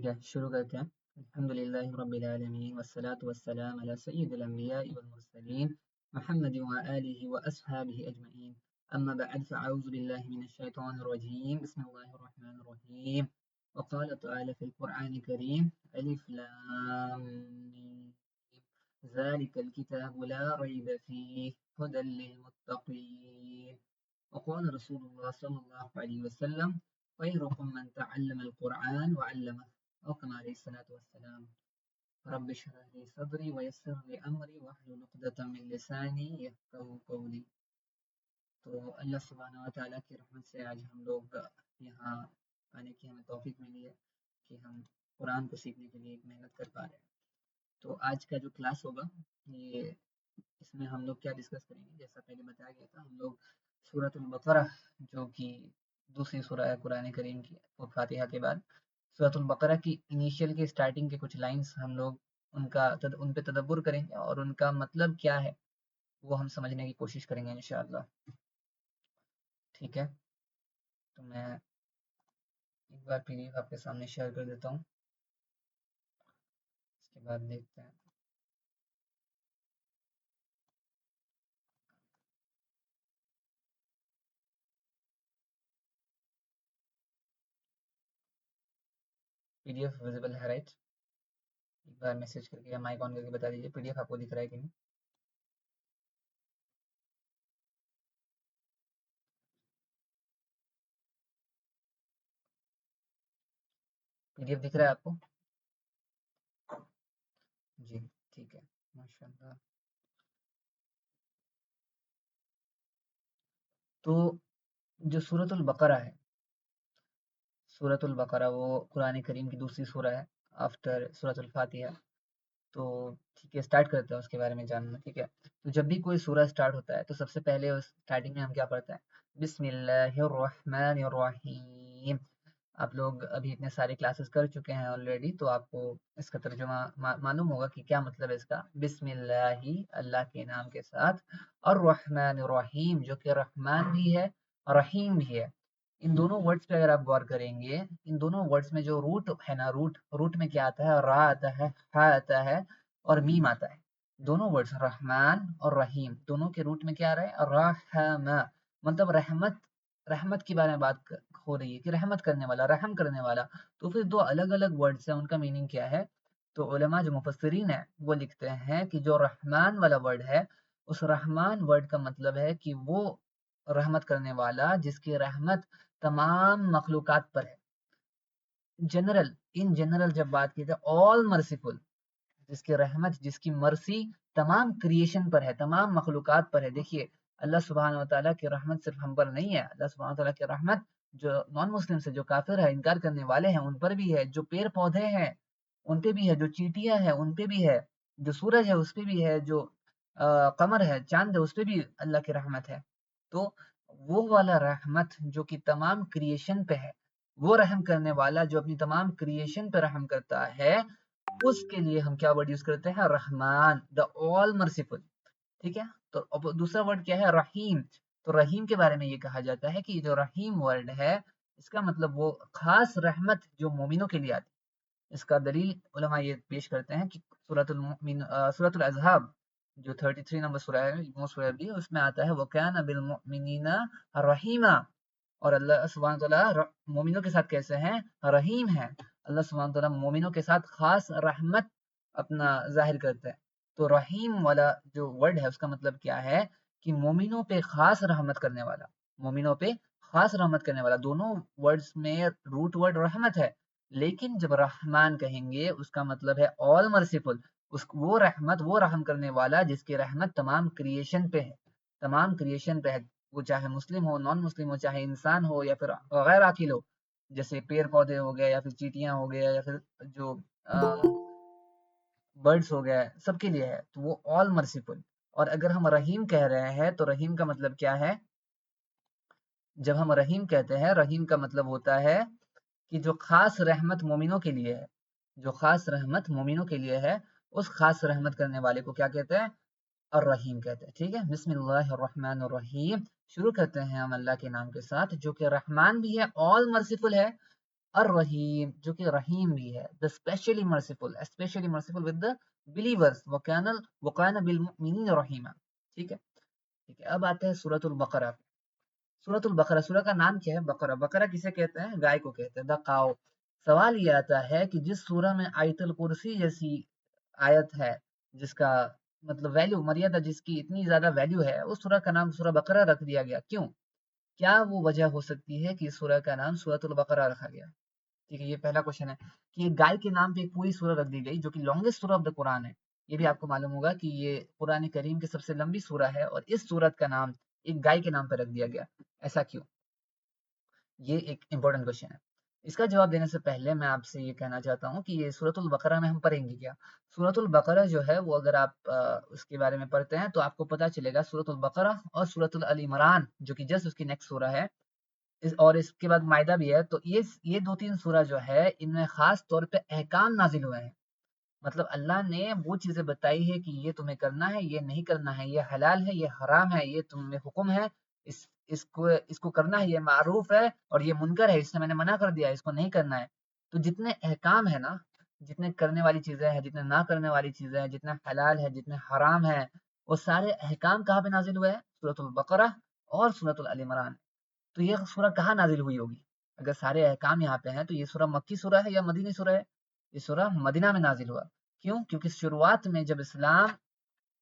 ٹھیک ہے، شروع کرتے ہیں۔ الحمدللہ رب العالمین والصلاة والسلام علی سید الانبیاء والمرسلین محمد وآلہ واصحابہ اجمعین، اما بعد فاعوذ باللہ من الشیطان الرجیم، بسم اللہ الرحمن الرحیم۔ وقال تعالی فی القرآن الکریم الف لام میم ذلک الکتاب لا ریب فیہ ھدی للمتقین۔ وقال رسول اللہ صلی اللہ علیہ وسلم خيركم من تعلم القرآن وعلمه أو كما عليه الصلاة والسلام۔ رب اشرح لي صدري ويسر لي أمري واحلل عقدة من لساني يفقهوا قولي۔ تو اللہ سبحانہ و تعالیٰ کی رحمت سے آج ہم لوگ یہاں آنے کی ہمیں توفیق ملی ہے کہ ہم قرآن کو سیکھنے کے لیے محنت کر پا رہے ہیں۔ تو آج کا جو کلاس ہوگا یہ اس میں ہم لوگ کیا ڈسکس کریں گے، جیسا پہلے بتایا گیا تھا، ہم لوگ سورۃ البقرہ جو کہ دوسری سورہ ہے قرآن کریم کی فاتحہ کے بعد، سورۃ البقرہ کی انیشیل کے اسٹارٹنگ کے کچھ لائنز ہم لوگ ان پہ تدبر کریں گے اور ان کا مطلب کیا ہے وہ ہم سمجھنے کی کوشش کریں گے انشاءاللہ۔ ٹھیک ہے، تو میں ایک بار پی ڈی ایف آپ کے سامنے شیئر کر دیتا ہوں، اس کے بعد دیکھتے ہیں۔ پی ڈی ایف ویزیبل ہے رائٹ؟ ایک بار میسج کر کے یا مائک آن کر کے بتا دیجیے پی ڈی ایف آپ کو دکھ رہا ہے کہ نہیں۔ پی ڈی ایف دکھ رہا ہے آپ کو؟ جی ٹھیک ہے، ماشاء اللہ۔ تو جو سورۃ البقرہ ہے، سورۃ البقرہ وہ قرآن کریم کی دوسری سورہ ہے آفٹر سورۃ الفاتحہ۔ تو ٹھیک ہے، اسٹارٹ کرتے ہیں اس کے بارے میں جاننا۔ ٹھیک ہے، تو جب بھی کوئی سورہ اسٹارٹ ہوتا ہے تو سب سے پہلے اسٹارٹنگ میں ہم کیا پڑھتے ہیں؟ بسم اللہ الرحمن الرحیم۔ آپ لوگ ابھی اتنے سارے کلاسز کر چکے ہیں آلریڈی، تو آپ کو اس کا ترجمہ معلوم ہوگا کہ کیا مطلب ہے اس کا۔ بسم اللہ، اللہ کے نام کے ساتھ، الرحمن الرحیم جو کہ رحمان بھی ہے رحیم بھی ہے۔ ان دونوں ورڈز پہ اگر آپ غور کریں گے، ان دونوں ورڈز میں جو روٹ ہے نا، روٹ میں کیا آتا ہے؟ را آتا ہے، ہا آتا ہے اور میم آتا ہے۔ دونوں ورڈز رحمان اور رحیم دونوں کے روٹ میں کیا آ رہا ہے؟ رحم، مطلب رحمت کے بارے میں بات ہو رہی ہے کہ رحمت کرنے والا، رحم کرنے والا۔ تو پھر دو الگ الگ ورڈز ہیں، ان کا میننگ کیا ہے؟ تو علماء جو مفسرین ہیں وہ لکھتے ہیں کہ جو رحمان والا ورڈ ہے، اس رحمان ورڈ کا مطلب ہے کہ وہ رحمت کرنے والا جس کی رحمت تمام مخلوقات پر ہے۔ ان جنرل جب بات کی جائے، آل مرسیفل، جس کی رحمت، جس کی مرسی تمام کریشن پر ہے، تمام مخلوقات پر ہے۔ دیکھیے اللہ سبحانہ و تعالیٰ کی رحمت صرف ہم پر نہیں ہے، اللہ سبحانہ و تعالیٰ کی رحمت جو نان مسلم سے، جو کافر ہے، انکار کرنے والے ہیں، ان پر بھی ہے، جو پیڑ پودے ہیں ان پہ بھی ہے، جو چیٹیاں ہیں ان پہ بھی ہے، جو سورج ہے اس پہ بھی ہے، جو قمر ہے، چاند ہے، اس پہ بھی اللہ کی رحمت ہے۔ تو وہ والا رحمت جو کہ تمام کریشن پہ ہے، وہ رحم کرنے والا جو اپنی تمام کریشن پہ رحم کرتا ہے، اس کے لیے ہم کیا ورڈ یوز کرتے ہیں؟ رحمان، دا آل مرسیفل۔ ٹھیک ہے، تو دوسرا ورڈ کیا ہے؟ رحیم۔ تو رحیم کے بارے میں یہ کہا جاتا ہے کہ یہ جو رحیم ورڈ ہے، اس کا مطلب وہ خاص رحمت جو مومنوں کے لیے آتی ہے۔ اس کا دلیل علماء یہ پیش کرتے ہیں کہ سورۃ الاحزاب جو 33 نمبر سورہ ہے، موسٹ پروبیبلی اس میں آتا ہے وَكَانَ بِالْمُؤْمِنِينَ رَحِيمًا، اور اللہ سبحانہ وتعالیٰ مومنوں کے ساتھ کیسے ہیں؟ رحیم ہیں۔ اللہ سبحانہ وتعالیٰ مومنوں کے ساتھ خاص رحمت اپنا ظاہر کرتے ہیں۔ تو رحیم والا جو ورڈ ہے اس کا مطلب کیا ہے؟ کہ مومنوں پہ خاص رحمت کرنے والا، مومنوں پہ خاص رحمت کرنے والا۔ دونوں ورڈز میں روٹ ورڈ رحمت ہے، لیکن جب رحمان کہیں گے اس کا مطلب ہے آل مرسیفل، وہ رحمت، وہ رحم کرنے والا جس کی رحمت تمام کریشن پہ ہے، تمام کریشن پہ ہے، وہ چاہے مسلم ہو، نان مسلم ہو، چاہے انسان ہو یا پھر غیر عاقل ہو، جیسے پیڑ پودے ہو گئے یا پھر چیٹیاں ہو گیا یا پھر جو برڈز ہو گیا، سب کے لیے ہے، تو وہ آل مرسیفل۔ اور اگر ہم رحیم کہہ رہے ہیں تو رحیم کا مطلب کیا ہے؟ جب ہم رحیم کہتے ہیں، رحیم کا مطلب ہوتا ہے کہ جو خاص رحمت مومنوں کے لیے ہے، جو خاص رحمت مومنوں کے لیے ہے، اس خاص رحمت کرنے والے کو کیا کہتے ہیں؟ الرحیم کہتے ہیں۔ ٹھیک ہے، بسم اللہ الرحمن الرحیم، شروع کرتے ہیں ہم اللہ کے نام کے ساتھ جو کہ رحمان بھی ہے، آل مرسیفل ہے، الرحیم جو کہ رحیم بھی ہے، the especially merciful with the believers، وَكَانَ بِالْمُؤْمِنِينَ رَحِيمًا۔ ٹھیک ہے، ٹھیک ہے، اب آتے ہیں سورۃ البقرہ۔ سورۃ البقرہ، سورہ کا نام کیا ہے؟ بقرہ۔ بقرہ کسے کہتے ہیں؟ گائے کو کہتے ہیں، دا کاؤ۔ سوال یہ آتا ہے کہ جس سورہ میں آیت الکرسی جیسی آیت ہے، جس کا مطلب ویلیو مریادہ، جس کی اتنی زیادہ ویلیو ہے، اس سورہ کا نام سورہ بقرہ رکھ دیا گیا، کیوں؟ کیا وہ وجہ ہو سکتی ہے کہ اس سورہ کا نام سورۃ البقرہ رکھا گیا؟ ٹھیک ہے، یہ پہلا کوشچن ہے کہ ایک گائے کے نام پہ ایک پوری سورہ رکھ دی گئی جو کہ لانگسٹ سورہ آف دا قرآن ہے۔ یہ بھی آپ کو معلوم ہوگا کہ یہ قرآن کریم کی سب سے لمبی سورہ ہے، اور اس سورت کا نام ایک گائے کے نام پہ رکھ دیا گیا، ایسا کیوں؟ یہ ایک امپورٹنٹ کوشچن ہے۔ اس کا جواب دینے سے پہلے میں آپ سے یہ کہنا چاہتا ہوں کہ یہ سورۃ البقرہ میں ہم پڑھیں گے کیا؟ سورۃ البقرہ جو ہے وہ اگر آپ اس کے بارے میں پڑھتے ہیں تو آپ کو پتہ چلے گا سورۃ البقرہ اور سورۃ ال عمران جو کہ جسٹ اس کی نیکسٹ سورہ ہے، اور اس کے بعد مائدہ بھی ہے، تو یہ دو تین سورہ جو ہے ان میں خاص طور پہ احکام نازل ہوئے ہیں۔ مطلب اللہ نے وہ چیزیں بتائی ہے کہ یہ تمہیں کرنا ہے، یہ نہیں کرنا ہے، یہ حلال ہے، یہ حرام ہے، یہ تمہیں حکم ہے، اس اس کو کرنا ہے، یہ معروف ہے، اور یہ منکر ہے، اس سے میں نے منع کر دیا، اس کو نہیں کرنا ہے۔ تو جتنے احکام ہے نا، جتنے کرنے والی چیزیں ہیں، جتنے نہ کرنے والی چیزیں ہیں، جتنے حلال ہے، جتنے حرام ہے، وہ سارے احکام کہاں پہ نازل ہوئے ہیں؟ سورۃ البقرہ اور سورۃ ال عمران۔ تو یہ سورہ کہاں نازل ہوئی ہوگی؟ اگر سارے احکام یہاں پہ ہیں تو یہ سورہ مکی سورہ ہے یا مدینی سورہ ہے؟ یہ سورہ مدینہ میں نازل ہوا۔ کیوں؟ کیونکہ شروعات میں جب اسلام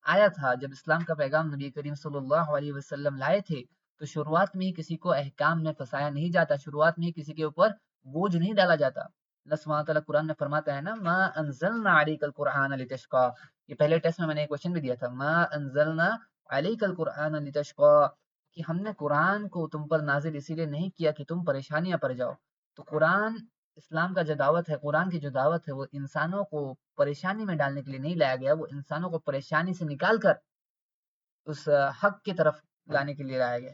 آیا تھا، جب اسلام کا پیغام نبی کریم صلی اللہ علیہ وسلم لائے تھے، تو شروعات میں ہی کسی کو احکام میں پھنسایا نہیں جاتا، شروعات میں ہی کسی کے اوپر بوجھ نہیں ڈالا جاتا۔ اللہ سبحانہ تعالیٰ قرآن میں فرماتا ہے نا، ما انزلنا علیک القرآن لتشقی۔ یہ پہلے ٹیسٹ میں نے ایک کوشچن بھی دیا تھا، ما انزلنا علیک القرآن لتشقی، کہ ہم نے قرآن کو تم پر نازل اسی لیے نہیں کیا کہ تم پریشانیاں پڑ جاؤ۔ تو قرآن، اسلام کا جو دعوت ہے، قرآن کی جو دعوت ہے، وہ انسانوں کو پریشانی میں ڈالنے کے لیے نہیں لایا گیا، وہ انسانوں کو پریشانی سے نکال کر اس حق کی طرف لانے کے لیے لایا گیا۔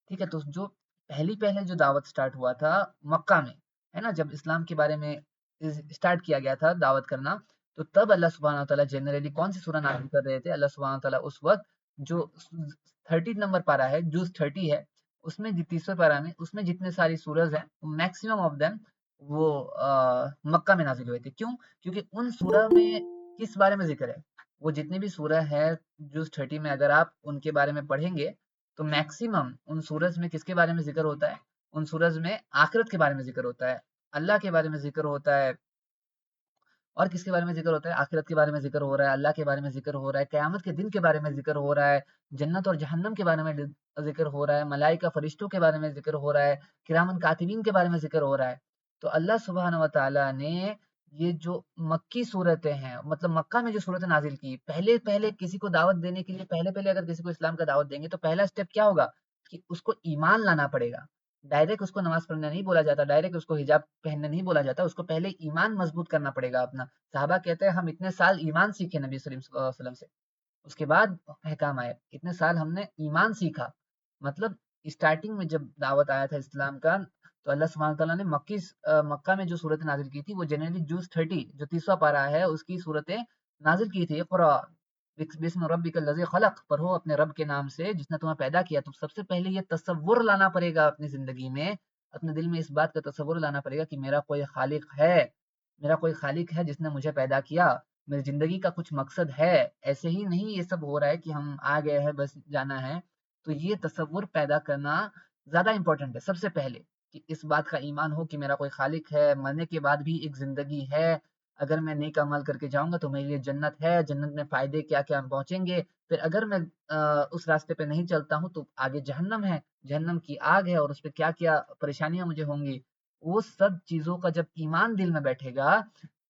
ٹھیک ہے، تو جو پہلے جو دعوت سٹارٹ ہوا تھا مکہ میں، ہے نا، جب اسلام کے بارے میں سٹارٹ کیا گیا تھا دعوت کرنا، تو تب اللہ سبحانہ تعالیٰ جنرلی کون سی سورہ نازل کر رہے تھے؟ اللہ سبحانہ تعالیٰ اس وقت جو 30 نمبر پارا ہے، جوز 30 ہے، اس میں 30ویں پارا میں اس میں جتنے ساری سورز ہیں، میکسیمم آف دیم وہ مکہ میں نازل ہوئے تھے۔ کیوں؟ کیونکہ ان سورہ میں کس بارے میں ذکر ہے؟ وہ جتنے بھی سورہ ہے جوز 30 میں، اگر آپ ان کے بارے میں پڑھیں گے تو میکسیمم ان سورج میں کس کے بارے میں ذکر ہوتا ہے؟ ان سورج میں آخرت کے بارے میں ذکر ہوتا ہے، اللہ کے بارے میں ذکر ہوتا ہے، اور کس کے بارے میں ذکر ہوتا ہے؟ آخرت کے بارے میں ذکر ہو رہا ہے، اللہ کے بارے میں ذکر ہو رہا ہے، قیامت کے دن کے بارے میں ذکر ہو رہا ہے، جنت اور جہنم کے بارے میں ذکر ہو رہا ہے، ملائکہ فرشتوں کے بارے میں ذکر ہو رہا ہے، کرامن کاتبین کے بارے میں ذکر ہو رہا ہے۔ تو اللہ سبحانہ و تعالیٰ نے یہ جو مکی صورتیں ہیں، مطلب مکہ میں جو صورتیں نازل کی، پہلے کسی کو دعوت دینے کے لیے، پہلے اگر کسی کو اسلام کا دعوت دیں گے تو پہلا اسٹیپ کیا ہوگا کہ اس کو ایمان لانا پڑے گا۔ ڈائریکٹ اس کو نماز پڑھنا نہیں بولا جاتا، ڈائریکٹ اس کو حجاب پہننا نہیں بولا جاتا، اس کو پہلے ایمان مضبوط کرنا پڑے گا اپنا۔ صحابہ کہتے ہیں ہم اتنے سال ایمان سیکھے نبی صلی اللہ علیہ وسلم سے، اس کے بعد احکام آئے، اتنے سال ہم نے ایمان سیکھا۔ مطلب اسٹارٹنگ میں جب دعوت آیا تھا اسلام کا، تو اللہ سبحانہ تعالیٰ نے مکہ میں جو صورت نازل کی تھی، وہ جنرلی جوز 30 جو 30واں پارہ ہے اس کی صورتیں نازل کی تھی۔ اقرا بسم ربک الذی خلق، پڑھو اپنے رب کے نام سے جس نے تمہیں پیدا کیا۔ تو سب سے پہلے یہ تصور لانا پڑے گا اپنی زندگی میں، اپنے دل میں اس بات کا تصور لانا پڑے گا کہ میرا کوئی خالق ہے، میرا کوئی خالق ہے جس نے مجھے پیدا کیا، میری زندگی کا کچھ مقصد ہے، ایسے ہی نہیں یہ سب ہو رہا ہے کہ ہم آ گئے ہیں بس جانا ہے۔ تو یہ تصور پیدا کرنا زیادہ امپورٹنٹ ہے سب سے پہلے، کہ اس بات کا ایمان ہو کہ میرا کوئی خالق ہے، مرنے کے بعد بھی ایک زندگی ہے، اگر میں نیک عمل کر کے جاؤں گا تو میرے لیے جنت ہے، جنت میں فائدے کیا کیا پہنچیں گے، پھر اگر میں اس راستے پہ نہیں چلتا ہوں تو آگے جہنم ہے، جہنم کی آگ ہے، اور اس پہ کیا کیا پریشانیاں مجھے ہوں گی۔ وہ سب چیزوں کا جب ایمان دل میں بیٹھے گا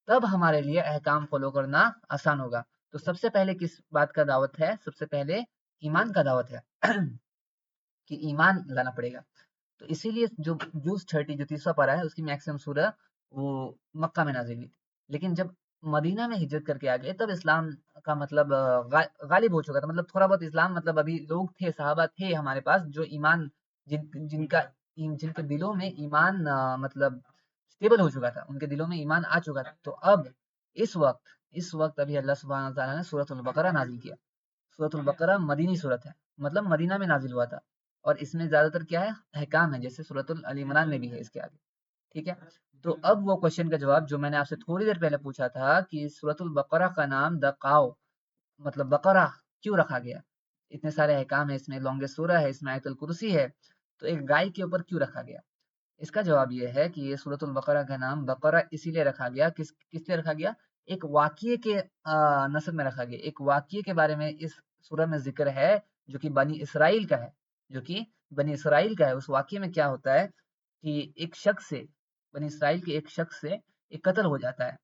تب ہمارے لیے احکام فالو کرنا آسان ہوگا۔ تو سب سے پہلے کس بات کا دعوت ہے؟ سب سے پہلے ایمان کا دعوت ہے کہ ایمان لانا پڑے گا۔ تو اسی لیے جو جوز 30 جو 30واں پارہ ہے اس کی میکسیمم سورہ وہ مکہ میں نازل ہوئی تھی، لیکن جب مدینہ میں ہجرت کر کے آ گئے تب اسلام کا مطلب غالب ہو چکا تھا، مطلب تھوڑا بہت اسلام، مطلب ابھی لوگ تھے، صحابہ تھے ہمارے پاس جو ایمان جن کے دلوں میں ایمان مطلب اسٹیبل ہو چکا تھا، ان کے دلوں میں ایمان آ چکا تھا۔ تو اب اس وقت ابھی اللہ سبحانہ تعالیٰ نے سورۃ البقرہ نازل کیا۔ سورۃ البقرہ مدینی سورت ہے، مطلب مدینہ میں نازل ہوا تھا، اور اس میں زیادہ تر کیا ہے؟ احکام ہے، جیسے سورۃ ال عمران میں بھی ہے اس کے آگے۔ ٹھیک ہے، تو اب وہ کوشچن کا جواب جو میں نے آپ سے تھوڑی دیر پہلے پوچھا تھا کہ سورۃ البقرہ کا نام دا قاؤ مطلب بقرہ کیوں رکھا گیا؟ اتنے سارے احکام ہے اس میں، لانگسٹ سورہ ہے اس میں، آیت الکرسی ہے، تو ایک گائے کے اوپر کیوں رکھا گیا؟ اس کا جواب یہ ہے کہ یہ سورۃ البقرہ کا نام بقرہ اسی لیے رکھا گیا، کس لیے رکھا گیا؟ ایک واقعے کے نسب میں رکھا گیا، ایک واقعے کے بارے میں اس سورہ میں ذکر ہے جو کہ بنی اسرائیل کا ہے، جو کہ بنی اسرائیل کا ہے۔ اس واقعے میں کیا ہوتا ہے کہ ایک شخص سے، بنی اسرائیل کے ایک شخص سے ایک قتل ہو جاتا ہے،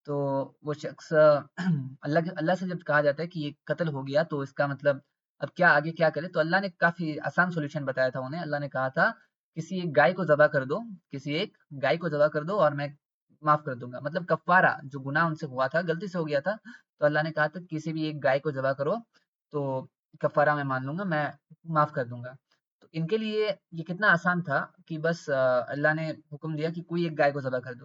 تو وہ شخص اللہ سے جب کہا جاتا ہے کہ یہ قتل ہو گیا تو اس کا مطلب اب کیا آگے کیا کرے، تو اللہ نے کافی آسان سولوشن بتایا تھا انہیں۔ اللہ نے کہا تھا کسی ایک گائے کو ذبح کر دو، کسی ایک گائے کو ذبح کر دو اور میں معاف کر دوں گا، مطلب کفارہ جو گناہ ان سے ہوا تھا، غلطی سے ہو گیا تھا، تو اللہ نے کہا تھا کسی بھی ایک گائے کو ذبح کرو تو کفارہ میں مان لوں گا، میں معاف کر دوں گا۔ تو ان کے لیے یہ کتنا آسان تھا کہ بس اللہ نے حکم دیا کہ کوئی ایک گائے کو ذبح کر دو،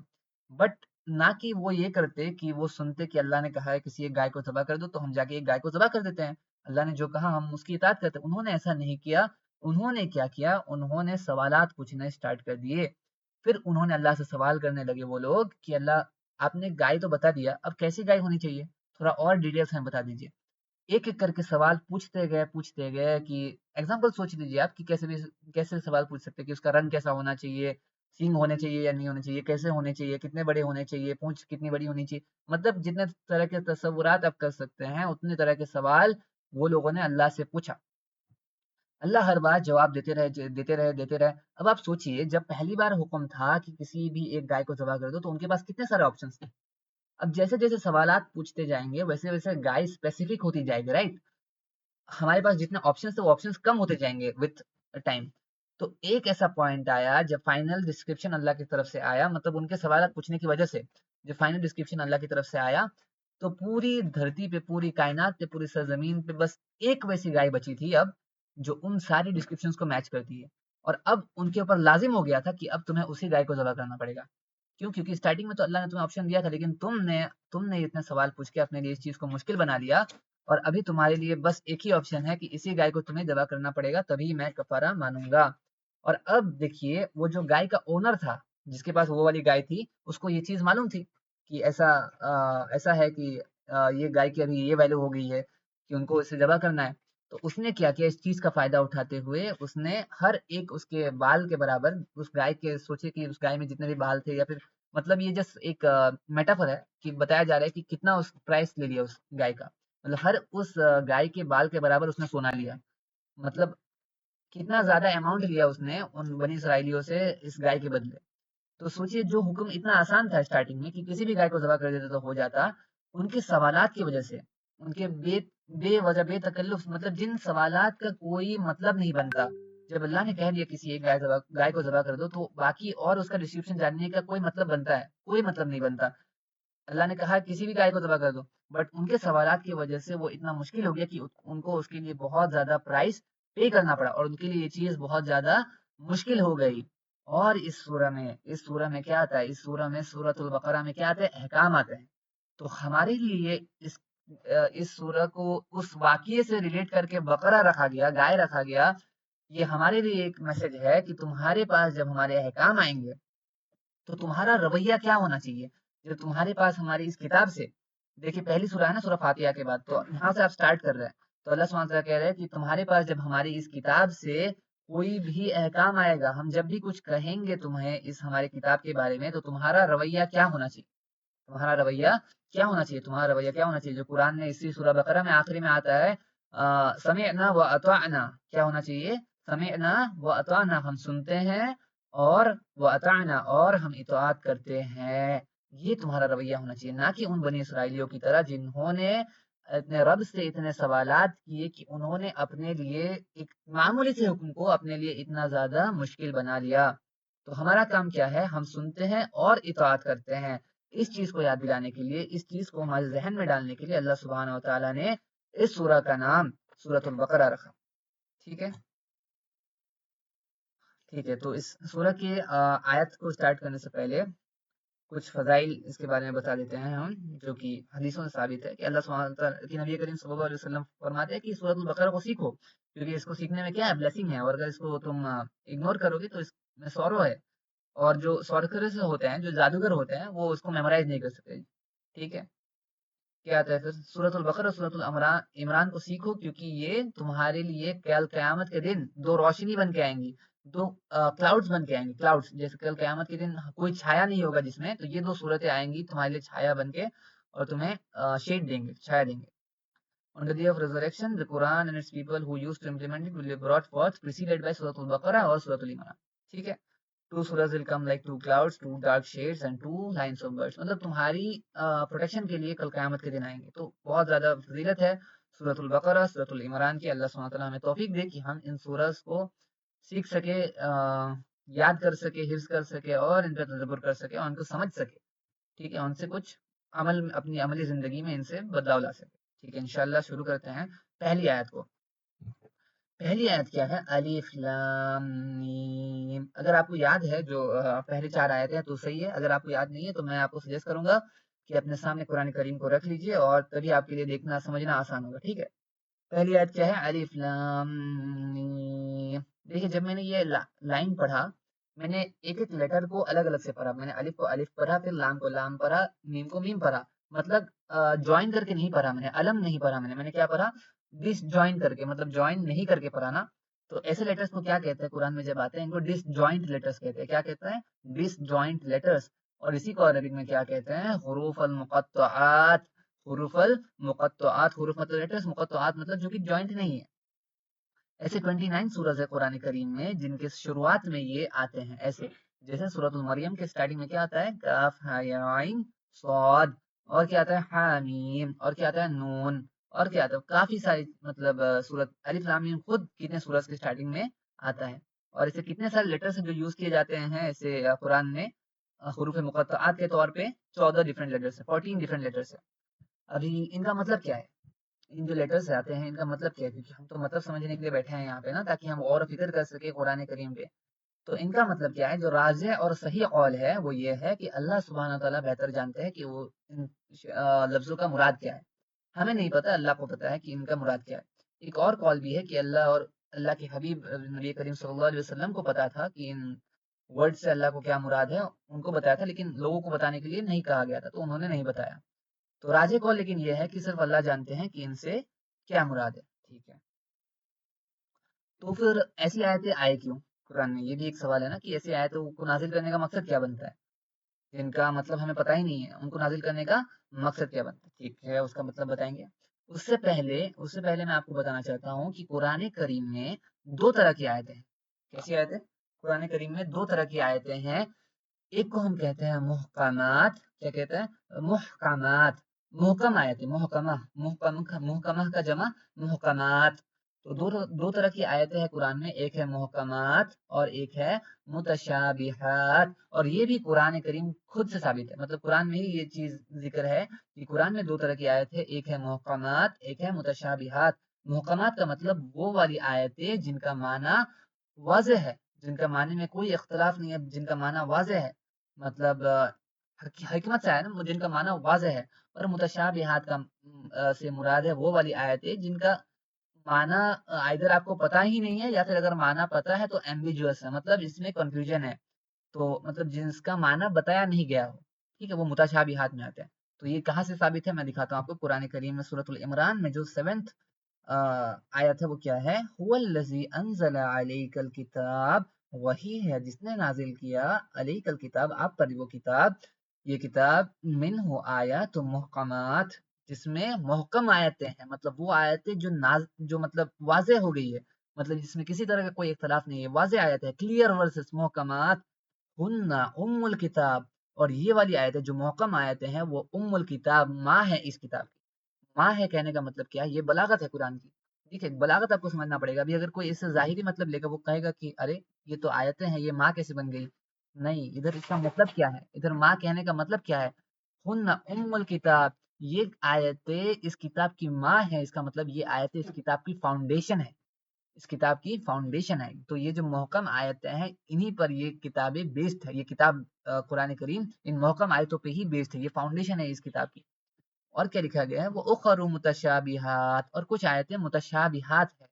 بٹ نہ کہ وہ یہ کرتے کہ وہ سنتے کہ اللہ نے کہا ہے کسی ایک گائے کو ذبح کر دو تو ہم جا کے ایک گائے کو ذبح کر دیتے ہیں، اللہ نے جو کہا ہم اس کی اطاعت کرتے ہیں۔ انہوں نے ایسا نہیں کیا، انہوں نے کیا کیا، انہوں نے سوالات پوچھنے سٹارٹ کر دیے، پھر انہوں نے اللہ سے سوال کرنے لگے وہ لوگ کہ اللہ آپ نے گائے تو بتا دیا، اب کیسی گائے ہونی چاہیے، تھوڑا اور ڈیٹیلس ہمیں بتا دیجیے۔ ایک ایک کر کے سوال پوچھتے گئے کہ ایگزامپل سوچ لیجیے آپ کہ کیسے سوال پوچھ سکتے کہ اس کا رنگ کیسا ہونا چاہیے، سینگ ہونے چاہیے یا نہیں ہونے چاہیے، کیسے ہونے چاہیے، کتنے بڑے ہونے چاہیے، پونچھ کتنی بڑی ہونی چاہیے، مطلب جتنے طرح کے تصورات آپ کر سکتے ہیں اتنے طرح کے سوال وہ لوگوں نے اللہ سے پوچھا۔ اللہ ہر بار جواب دیتے رہے۔ اب آپ سوچئے جب پہلی بار حکم تھا کہ کسی بھی ایک گائے کو ذبح کر دو تو ان کے پاس کتنے سارے آپشنز تھے، اب جیسے جیسے سوالات پوچھتے جائیں گے ویسے ویسے گائے اسپیسیفک ہوتی جائے گی، رائٹ؟ ہمارے پاس جتنے آپشنز تھے وہ آپشنز کم ہوتے جائیں گے وتھ ٹائم۔ تو ایک ایسا پوائنٹ آیا جب فائنل ڈسکرپشن اللہ کی طرف سے آیا، مطلب ان کے سوالات پوچھنے کی وجہ سے جب فائنل ڈسکرپشن اللہ کی طرف سے آیا تو پوری دھرتی پہ، پوری کائنات پہ، پوری سرزمین پہ بس ایک ویسی گائے بچی تھی اب جو ان ساری ڈسکرپشنز کو میچ کرتی ہے، اور اب ان کے اوپر لازم ہو گیا تھا کہ اب تمہیں اسی گائے کو ذبح کرنا پڑے گا۔ کیوں؟ کیونکہ اسٹارٹنگ میں تو اللہ نے تمہیں آپشن دیا تھا لیکن تم نے اتنے سوال پوچھ کے اپنے لیے اس چیز کو مشکل بنا لیا، اور ابھی تمہارے لیے بس ایک ہی آپشن ہے کہ اسی گائے کو تمہیں ذبح کرنا پڑے گا تبھی میں کفارہ مانوں گا۔ اور اب دیکھیے وہ جو گائے کا اونر تھا جس کے پاس وہ والی گائے تھی اس کو یہ چیز معلوم تھی کہ ایسا ہے کہ یہ گائے کی ابھی یہ ویلیو ہو گئی ہے کہ ان کو اسے ذبح کرنا ہے، تو اس نے کیا کیا اس چیز کا فائدہ اٹھاتے ہوئے اس نے ہر ایک اس کے بال کے برابر اس گائے کے، سوچے کہ اس گائے میں جتنے بھی بال تھے یا پھر مطلب یہ جس ایک میٹافر ہے کہ بتایا جا رہا ہے کہ کتنا اس پرائس لے لیا اس گائے کا، مطلب ہر اس گائے کے بال کے برابر اس نے سونا لیا، مطلب کتنا زیادہ اماؤنٹ لیا اس نے ان بنی اسرائیلیوں سے اس گائے کے بدلے۔ تو سوچئے جو حکم اتنا آسان تھا اسٹارٹنگ میں کہ کسی بھی گائے کو ذبح کر دیتے تو ہو جاتا، ان کے سوالات کی وجہ سے، ان کے بے وجہ بے تکلف، مطلب جن سوالات کا کوئی مطلب نہیں بنتا، جب اللہ نے کہہ دیا کسی ایک گائے کو ذبح کر دو تو باقی اور اس کا ڈسکرپشن جاننے کا کوئی مطلب بنتا ہے؟ کوئی مطلب نہیں بنتا۔ اللہ نے کہا کسی بھی گائے کو ذبح کر دو، بٹ ان کے سوالات کی وجہ سے وہ اتنا مشکل ہو گیا کہ ان کو اس کے لیے بہت زیادہ پرائس پے کرنا پڑا، اور ان کے لیے یہ چیز بہت زیادہ مشکل ہو گئی۔ اور اس سورہ میں کیا آتا ہے؟ اس سورہ میں، سورۃ البقرہ میں کیا آتا ہے؟ احکام آتے ہیں۔ تو ہمارے لیے اس سورہ کو اس واقعے سے ریلیٹ کر کے بقرہ رکھا گیا، گائے رکھا گیا، یہ ہمارے لیے ایک میسج ہے کہ تمہارے پاس جب ہمارے احکام آئیں گے تو تمہارا رویہ کیا ہونا چاہیے؟ جب تمہارے پاس ہماری اس کتاب سے، دیکھیے پہلی سورہ ہے نا سورہ فاتحہ کے بعد، تو یہاں سے آپ سٹارٹ کر رہے ہیں، تو اللہ سبحانہ وتعالیٰ کہہ رہے ہیں کہ تمہارے پاس جب ہماری اس کتاب سے کوئی بھی احکام آئے گا، ہم جب بھی کچھ کہیں گے تمہیں اس ہمارے کتاب کے بارے میں، تو تمہارا رویہ کیا ہونا چاہیے؟ تمہارا رویہ کیا ہونا چاہیے؟ تمہارا رویہ کیا ہونا چاہیے؟ جو قرآن نے اسی سورہ بقرہ میں آخری میں آتا ہے، سمعنا و اطعنا، کیا ہونا چاہیے؟ سمعنا و اطعنا، ہم سنتے ہیں اور وہ اطعنا، اور ہم اطاعت کرتے ہیں، یہ تمہارا رویہ ہونا چاہیے، نہ کہ ان بنی اسرائیلیوں کی طرح جنہوں نے اپنے رب سے اتنے سوالات کیے کہ انہوں نے اپنے لیے ایک معمولی سے حکم کو اپنے لیے اتنا زیادہ مشکل بنا لیا۔ تو ہمارا کام کیا ہے؟ ہم سنتے ہیں اور اطاعت کرتے ہیں۔ اس چیز کو یاد دلانے کے لیے، اس چیز کو ہمارے ذہن میں ڈالنے کے لیے اللہ سبحانہ و تعالیٰ نے اس سورہ کا نام سورۃ البقرہ رکھا۔ ٹھیک ہے، ٹھیک ہے، تو اس سورہ کی آیت کو سٹارٹ کرنے سے پہلے کچھ فضائل اس کے بارے میں بتا دیتے ہیں ہم، جو کہ حدیثوں سے ثابت ہے کہ اللہ سبحانہ وتعالیٰ کہ نبی کریم صلی اللہ علیہ وسلم فرماتے ہیں کہ سورۃ البقرہ کو سیکھو، کیونکہ اس کو سیکھنے میں کیا ہے؟ بلیسنگ ہے، اور اگر اس کو تم اگنور کرو گے تو اس میں سورو ہے۔ اور جو سورکرس ہوتے ہیں، جو جادوگر ہوتے ہیں، وہ اس کو میمورائز نہیں کر سکتے، ٹھیک ہے؟ کیا آتا ہے پھر سورۃ البقرہ اور سورۃ العمران عمران کو سیکھو، کیونکہ یہ تمہارے لیے کل قیامت کے دن دو روشنی بن کے آئیں گی، دو کلاؤڈز بن کے آئیں گی، کلاؤڈز جیسے کل قیامت کے دن کوئی چھایا نہیں ہوگا جس میں، تو یہ دو صورتیں آئیں گی تمہارے لیے چھایا بن کے، اور تمہیں شیڈ دیں گے، چھایا دیں گے. On the day of resurrection, the Quran and its people who used to implement it will be brought forth, preceded by Surah Al-Baqarah or Surah Al-Imran. ٹھیک ہے. Two surahs will come like two clouds, two dark shades and two lines of birds. مطلب تمہاری protection کے لیے کل قیامت کے دن آئیں گے. تو بہت زیادہ فضیلت ہے سورۃ البقرہ، سورۃ العمران کی. اللہ سبحانہ وتعالیٰ ہمیں توفیق دے کہ ہم ان سورج کو سیکھ سکے، یاد کر سکے، حفظ کر سکے، اور ان پہ تدبر کر سکے، اور ان کو سمجھ سکے. ٹھیک ہے، ان سے کچھ اپنی عملی زندگی میں ان سے بدلاؤ لا سکے. ٹھیک ہے، انشاءاللہ شروع کرتے ہیں پہلی آیت کو. پہلی آیت کیا ہے؟ الف لام میم. اگر آپ کو یاد ہے جو پہلی چار آیتیں ہیں تو صحیح ہے، اگر آپ کو یاد نہیں ہے تو میں آپ کو سجیسٹ کروں گا کہ اپنے سامنے قرآن کریم کو رکھ لیجئے، اور تبھی آپ کے لیے دیکھنا سمجھنا آسان ہوگا. ٹھیک ہے، پہلی آیت کیا ہے؟ الف لام میم. دیکھیے، جب میں نے یہ لائن پڑھا، میں نے ایک ایک لیٹر کو الگ الگ سے پڑھا. میں نے الف کو الف پڑھا، پھر لام کو لام پڑھا، میم کو میم پڑھا. مطلب جوائن کر کے نہیں پڑھا میں نے، علم نہیں پڑھا میں نے کیا پڑھا؟ ڈس جوائن کر کے، مطلب جوائن نہیں کر کے پڑھا نا. تو ایسے لیٹرز کو کیا کہتے ہیں قرآن میں جب آتے ہیں؟ ان کو ڈس جوائنٹ لیٹرز کہتے ہیں. کیا کہتے ہیں؟ ڈس جوائنٹ لیٹرز. اور اسی کو عربک میں کیا کہتے ہیں؟ حروف المقطعات. حروف المقطعات، حروف مطلب لیٹرز، مقطعات مطلب جو کہ جوائنٹ نہیں ہے. ایسے 29 سورج ہے قرآن کریم میں جن کے شروعات میں یہ آتے ہیں ایسے. جیسے سورۃ المریم کے سٹارٹنگ میں کیا آتا ہے؟ کاف ہا یا عین صاد. اور کیا آتا ہے؟ حامیم. اور کیا آتا ہے؟ نون. اور کیا آتا ہے؟ کافی ساری، مطلب سورت الف لام میم خود کتنے سورج کی سٹارٹنگ میں آتا ہے. اور اسے کتنے سارے لیٹرز جو یوز کیے جاتے ہیں ایسے قرآن میں حروف مقطعات کے طور پہ 14 ڈیفرنٹ لیٹرز ہیں، 14 ڈیفرنٹ لیٹرز ہیں. ابھی ان کا مطلب کیا ہے؟ ان جو لیٹرز آتے ہیں ان کا مطلب کیا ہے؟ کیونکہ ہم تو مطلب سمجھنے کے لیے بیٹھے ہیں یہاں پہ نا، تاکہ ہم غور و فکر کر سکیں قرآن کریم پہ. تو ان کا مطلب کیا ہے؟ جو راجح اور صحیح قول ہے وہ یہ ہے کہ اللہ سبحانہ تعالیٰ بہتر جانتے ہیں کہ وہ ان لفظوں کا مراد کیا ہے. ہمیں نہیں پتا، اللہ کو پتا ہے کہ ان کا مراد کیا ہے. ایک اور قول بھی ہے کہ اللہ اور اللہ کے حبیب نبی کریم صلی اللہ علیہ وسلم کو پتا تھا کہ ان ورڈ سے اللہ کو کیا مراد ہے، ان کو بتایا تھا، لیکن لوگوں کو بتانے کے لیے نہیں کہا گیا تھا، تو انہوں نے نہیں بتایا. تو راجح قول لیکن یہ ہے کہ صرف اللہ جانتے ہیں کہ ان سے کیا مراد ہے. ٹھیک ہے، تو پھر ایسی آیتیں آئے کیوں قرآن میں؟ یہ بھی ایک سوال ہے نا کہ ایسی آیتوں کو نازل کرنے کا مقصد کیا بنتا ہے، جن کا مطلب ہمیں پتہ ہی نہیں ہے، ان کو نازل کرنے کا مقصد کیا بنتا ہے. ٹھیک ہے، اس کا مطلب بتائیں گے. اس سے پہلے میں آپ کو بتانا چاہتا ہوں کہ قرآن کریم میں دو طرح کی آیتیں ہیں. کیسی آیتیں؟ قرآن کریم میں دو طرح کی آیتیں ہیں. ایک کو ہم کہتے ہیں محکمات. کیا کہتے ہیں؟ محکمات. محکم آیتیں، محکمہ کا جمع محکمات. تو دو طرح کی آیتیں ہیں قرآن میں، ایک ہے محکمات اور ایک ہے متشابہات. اور یہ بھی قرآن کریم خود سے ثابت ہے، مطلب قرآن میں ہی یہ چیز ذکر ہے کہ قرآن میں دو طرح کی آیت ہے، ایک ہے محکمات، ایک ہے متشابہات. محکمات کا مطلب وہ والی آیتیں جن کا معنی واضح ہے، جن کا معنی میں کوئی اختلاف نہیں ہے، جن کا معنی واضح ہے، مطلب حکمت سے ہے نا، جن کا معنی واضح ہے. اور متشابہات کا سے مراد ہے وہ والی آیتیں جن کا معنی ادھر آپ کو پتا ہی نہیں ہے، یا پھر اگر معنی پتا ہے تو ایمبیجوس ہے، مطلب اس میں کنفیوژن ہے، تو مطلب جس کا معنی بتایا نہیں گیا ہو. ٹھیک ہے، وہ متشابہات میں آتے ہیں. تو یہ کہاں سے ثابت ہے؟ میں دکھاتا ہوں آپ کو. قرآن کریم میں سورۃ العمران میں جو 7 آیت ہے وہ کیا ہے؟ هو الذی انزل علیک الکتاب. وہی ہے جس نے نازل کیا علیک الکتاب، آپ پر وہ کتاب. یہ کتاب منہ آیات محکمات، جس میں محکم آیتیں ہیں، مطلب وہ آیتیں جو مطلب واضح ہو گئی ہے، مطلب جس میں کسی طرح کا کوئی اختلاف نہیں ہے، واضح آیت ہے، کلیئر ورسز محکمات. ہن ام الکتاب. اور یہ والی آیتیں جو محکم آیتیں ہیں وہ ام الکتاب، ماں ہے اس کتاب کی. ماں ہے کہنے کا مطلب کیا ہے؟ یہ بلاغت ہے قرآن کی. ٹھیک ہے، بلاغت آپ کو سمجھنا پڑے گا. ابھی اگر کوئی اس سے ظاہری مطلب لے گا، وہ کہے گا کہ ارے یہ تو آیتیں ہیں، یہ ماں کیسے بن گئی؟ نہیں، ادھر اس کا مطلب کیا ہے؟ ادھر ماں کہنے کا مطلب کیا ہے؟ ہن ام الکتاب. یہ آیتیں اس کتاب کی ماں ہے، اس کا مطلب یہ آیتیں اس کتاب کی فاؤنڈیشن ہے، اس کتاب کی فاؤنڈیشن ہے. تو یہ جو محکم آیتیں ہیں انہی پر یہ کتابیں بیسڈ ہے. یہ کتاب قرآن کریم ان محکم آیتوں پہ ہی بیسڈ ہے، یہ فاؤنڈیشن ہے اس کتاب کی. اور کیا لکھا گیا ہے؟ وہ اخر متشابہات. اور کچھ آیتیں متشابہات ہے.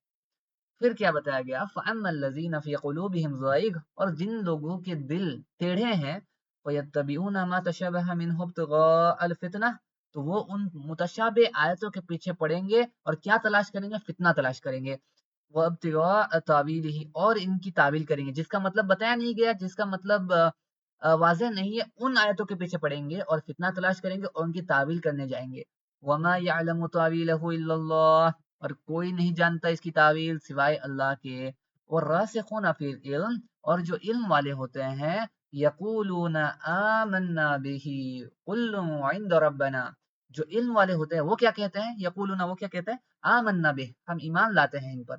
پھر کیا بتایا گیا، فَأَمَّا الَّذِينَ فِي قُلُوبِهِمْ زَيْغٌ، اور جن لوگوں کے دل ٹیڑھے ہیں، فَيَتَّبِعُونَ مَا تَشَابَهَ مِنْهُ ابْتِغَاءَ الْفِتْنَةِ، تو وہ ان متشابہ آیتوں کے پیچھے پڑیں گے اور کیا تلاش کریں گے، فتنہ تلاش کریں گے، وَابْتِغَاءَ تَأْوِيلِهِ، اور ان کی تعویل کریں گے، جس کا مطلب بتایا نہیں گیا، جس کا مطلب واضح نہیں ہے، ان آیتوں کے پیچھے پڑیں گے اور فتنہ تلاش کریں گے اور ان کی تعویل کرنے جائیں گے۔ وَمَا يَعْلَمُ تَأْوِيلَهُ إِلَّا اللَّهُ، اور کوئی نہیں جانتا اس کی تعویل سوائے اللہ کے۔ وَالرَّاسِخُونَ فِي الْعِلْمِ، اور جو علم والے ہوتے ہیں، يَقُولُونَ آمَنَّا بِهِ كُلٌّ عِندَ رَبَّنَا، جو علم والے ہوتے ہیں وہ کیا کہتے ہیں، یقولون وہ کیا کہتے ہیں، آمنا بہ، ہم ایمان لاتے ہیں ان پر،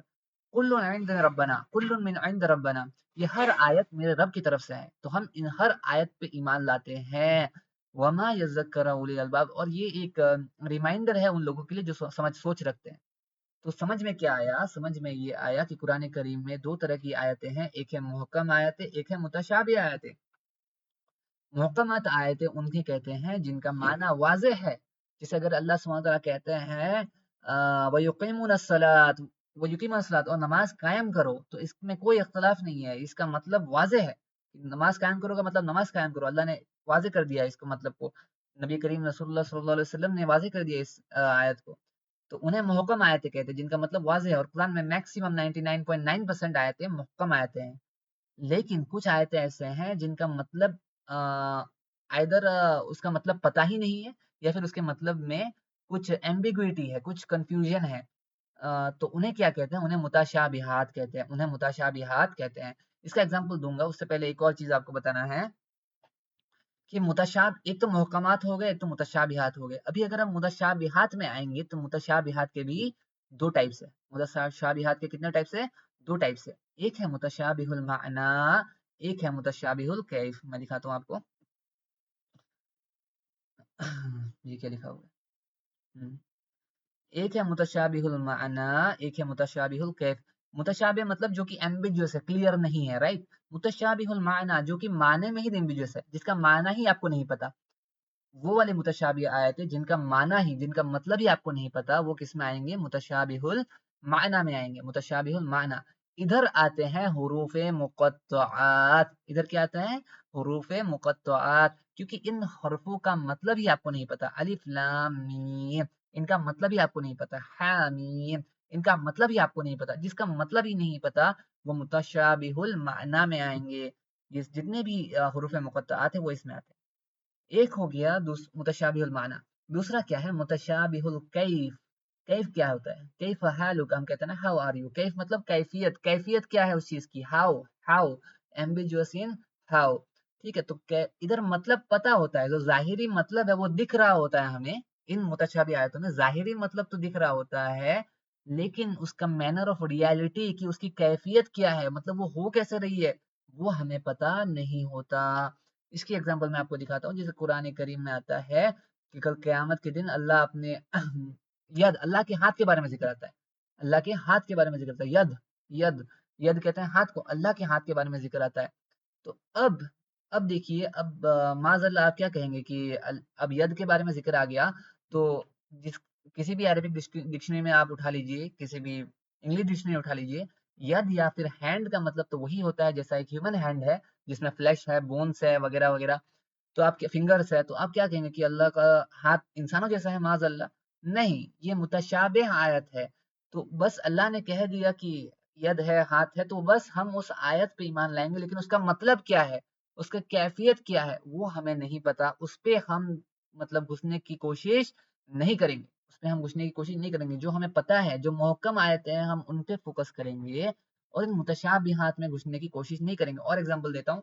کل عند ربنا، کل من عند ربنا، یہ ہر آیت میرے رب کی طرف سے ہے، تو ہم ان ہر آیت پہ ایمان لاتے ہیں۔ وما یذکر اولی الالباب، اور یہ ایک ریمائنڈر ہے ان لوگوں کے لیے جو سوچ رکھتے ہیں۔ تو سمجھ میں کیا آیا، سمجھ میں یہ آیا کہ قرآن کریم میں دو طرح کی آیتیں ہیں، ایک ہے محکم آیتیں، ایک ہے متشابہ آیتیں۔ محکمات آیتیں ان کی کہتے ہیں جن کا معنی واضح ہے، جسے اگر اللہ سبحانہ وتعالیٰ کہتے ہیں وَيُقِيمُونَ الصَّلَاةَ، وَيُقِيمُونَ الصَّلَاةَ، اور نماز قائم کرو، تو اس میں کوئی اختلاف نہیں ہے، اس کا مطلب واضح ہے، نماز قائم کرو کا مطلب نماز قائم کرو، اللہ نے واضح کر دیا اس کو، مطلب کو نبی کریم رسول اللہ صلی اللہ علیہ وسلم نے واضح کر دیا اس آیت کو، تو انہیں محکم آیتیں کہتے ہیں جن کا مطلب واضح ہے، اور قرآن میں میکسیمم 99.9% آیتیں محکم آیتیں ہیں۔ لیکن کچھ آیتیں ایسے ہیں جن کا مطلب ادھر اس کا مطلب پتہ ہی نہیں ہے، یا پھر اس کے مطلب میں کچھ ایمبیگوٹی ہے، کچھ کنفیوژن ہے، تو انہیں کیا کہتے ہیں، انہیں متشابہات کہتے ہیں، انہیں متشابہات کہتے ہیں۔ اس کا اگزامپل دوں گا، اس سے پہلے ایک اور چیز آپ کو بتانا ہے کہ ایک تو محکمات ہو گئے، ایک تو متشابہات ہو گئے۔ ابھی اگر ہم متشابہات میں آئیں گے تو متشابہات کے بھی دو ٹائپس ہیں، متشابہات کے کتنے ٹائپس ہیں، دو ٹائپس ہیں، ایک ہے متشابہ المعنی، ایک ہے متشابہ الکیف۔ میں دکھاتا ہوں آپ کو، یہ کیا لکھا ہوا ہے، ایک ہے متشابہ المعنی، ایک ہے متشابہ الکیف۔ متشابہ مطلب جو کہ ایمبیگوس ہے، کلیئر نہیں ہے، رائٹ۔ متشابہ المعنی جو کہ معنی میں ہی ایمبیگوس ہے، جس کا معنی ہی آپ کو نہیں پتا، وہ والے متشابہ آیتیں جن کا معنی ہی، جن کا مطلب ہی آپ کو نہیں پتا، وہ کس میں آئیں گے، متشابہ المعنی میں آئیں گے، متشابہ المعنی۔ ادھر آتے ہیں حروف مقطعات، ادھر کیا آتا ہے، حروف مقطعات، کیونکہ ان حرفوں کا مطلب ہی آپ کو نہیں پتا، الف لام میم، ان کا مطلب ہی آپ کو نہیں پتا، حامیم، ان کا مطلب ہی آپ کو نہیں پتا، جس کا مطلب ہی نہیں پتا وہ متشابہ المعنی میں آئیں گے۔ جتنے بھی حروف مقطعات ہیں وہ اس میں آتے ہیں۔ ایک ہو گیا متشابہ المعنی، دوسرا کیا ہے، متشابہ الکیف۔ کیف کیا ہوتا ہے، کیف حالک، ہم کہتے ہیں نا ہاؤ آر یو، کیف مطلب کیفیت، کیفیت کیا ہے اس چیز کی، how, how, ambiguous in how, ٹھیک ہے۔ تو ادھر مطلب پتا ہوتا ہے، جو ظاہری مطلب ہے وہ دکھ رہا ہوتا ہے ہمیں، ان متشابہ آیتوں میں ظاہری مطلب تو دکھ رہا ہوتا ہے، لیکن اس کا مینر آف ریالٹی، کی اس کی کیفیت کیا ہے، مطلب وہ ہو کیسے رہی ہے، وہ ہمیں پتا نہیں ہوتا۔ اس کی ایگزامپل میں آپ کو دکھاتا ہوں، جیسے قرآن کریم میں آتا ہے کہ کل قیامت کے دن اللہ اپنے اللہ کے ہاتھ کے بارے میں ذکر آتا ہے، اللہ کے ہاتھ کے بارے میں ذکر آتا ہے، ید ید کہتے ہیں ہاتھ کو، اللہ کے ہاتھ کے بارے میں ذکر آتا ہے۔ تو اب دیکھیے، اب معاذ اللہ آپ کیا کہیں گے کہ اب ید کے بارے میں ذکر آ گیا، تو کسی بھی عربک ڈکشنری میں آپ اٹھا لیجئے، کسی بھی انگلش ڈکشنری اٹھا لیجئے، ید یا پھر ہینڈ کا مطلب تو وہی ہوتا ہے جیسا ایک ہیومن ہینڈ ہے، جس میں فلیش ہے، بونس ہے، وغیرہ وغیرہ، تو آپ کے فنگرز ہے، تو آپ کیا کہیں گے کہ اللہ کا ہاتھ انسانوں جیسا ہے، معاذ اللہ؟ نہیں، یہ متشابہ آیت ہے، تو بس اللہ نے کہہ دیا کہ ید ہے، ہاتھ ہے، تو بس ہم اس آیت پہ ایمان لائیں گے، لیکن اس کا مطلب کیا ہے، اس کا کیفیت کیا ہے، وہ ہمیں نہیں پتا، اس پہ ہم مطلب گھسنے کی کوشش نہیں کریں گے، اس پہ ہم گھسنے کی کوشش نہیں کریں گے، جو ہمیں پتا ہے، جو محکم آیتیں ہیں ہم ان پہ فوکس کریں گے، اور ان متشابہات میں گھسنے کی کوشش نہیں کریں گے۔ اور ایگزامپل دیتا ہوں،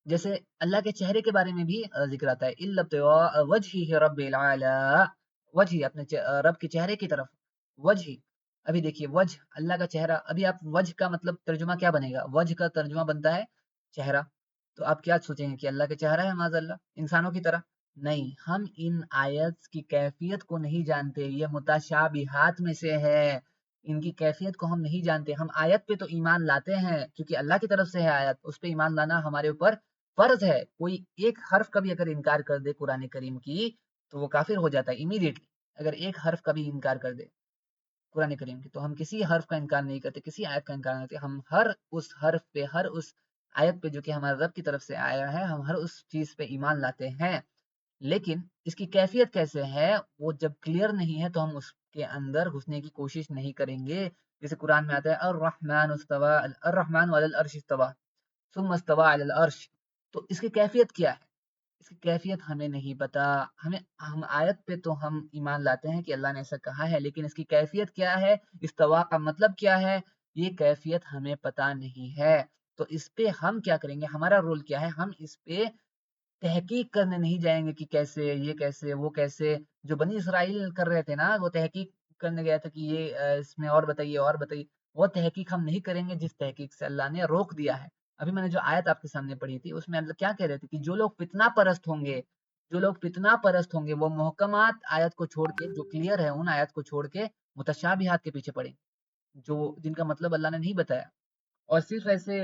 جیسے اللہ کے چہرے کے بارے میں بھی ذکر آتا ہے، اِلَّا ابْتِغَاءَ وَجْهِ رَبِّ الْأَعْلَىٰ، وجہ اپنے رب کے چہرے کی طرف، وجہ، ابھی دیکھیے وجہ، اللہ کا چہرہ، ابھی آپ وجہ کا مطلب ترجمہ کیا بنے گا، وجہ کا ترجمہ بنتا ہے چہرہ، تو آپ کیا سوچیں گے کہ اللہ کا چہرہ ہے معاذ اللہ انسانوں کی طرح؟ نہیں، ہم ان آیت کی کیفیت کو نہیں جانتے، یہ متشابہات میں سے ہے، ان کی کیفیت کو ہم نہیں جانتے، ہم آیت پہ تو ایمان لاتے ہیں کیونکہ اللہ کی طرف سے ہے آیت، اس پہ ایمان لانا ہمارے اوپر فرض ہے۔ کوئی ایک حرف کا بھی اگر انکار کر دے قرآن کریم کی تو وہ کافر ہو جاتا ہے امیڈیٹلی، اگر ایک حرف کا بھی انکار کر دے۔ قرآن کریم کی، تو ہم کسی حرف کا انکار نہیں کرتے، کسی آیت کا انکار نہیں کرتے، ہم ہر اس حرف پہ، ہر اس آیت پہ جو کہ ہمارے رب کی طرف سے آیا ہے، ہم ہر اس چیز پہ ایمان لاتے ہیں۔ لیکن اس کی کیفیت کیسے ہے، وہ جب کلیئر نہیں ہے تو ہم اس کے اندر گھسنے کی کوشش نہیں کریں گے۔ جیسے قرآن میں آتا ہے الرحمن استوى، الرحمن علی العرش استوى ثم استوى علی العرش، تو اس کی کیفیت کیا ہے؟ اس کی کیفیت ہمیں نہیں پتا، ہم آیت پہ تو ہم ایمان لاتے ہیں کہ اللہ نے ایسا کہا ہے، لیکن اس کی کیفیت کیا ہے، استوا کا مطلب کیا ہے، یہ کیفیت ہمیں پتا نہیں ہے۔ تو اس پہ ہم کیا کریں گے، ہمارا رول کیا ہے، ہم اس پہ تحقیق کرنے نہیں جائیں گے کہ کیسے، یہ کیسے، وہ کیسے۔ جو بنی اسرائیل کر رہے تھے نا، وہ تحقیق کرنے گیا تھا کہ یہ اس میں اور بتائیے، اور بتائیے، وہ تحقیق ہم نہیں کریں گے جس تحقیق سے اللہ نے روک دیا ہے۔ ابھی میں نے جو آیت آپ کے سامنے پڑھی تھی، اس میں اللہ کیا کہہ رہے تھے کہ جو لوگ فتنہ پرست ہوں گے، جو لوگ فتنہ پرست ہوں گے، وہ محکمات آیت کو چھوڑ کے، جو کلیئر ہے ان آیت کو چھوڑ کے متشابہات کے پیچھے پڑیں، جو جن کا مطلب اللہ نے نہیں بتایا، اور صرف ایسے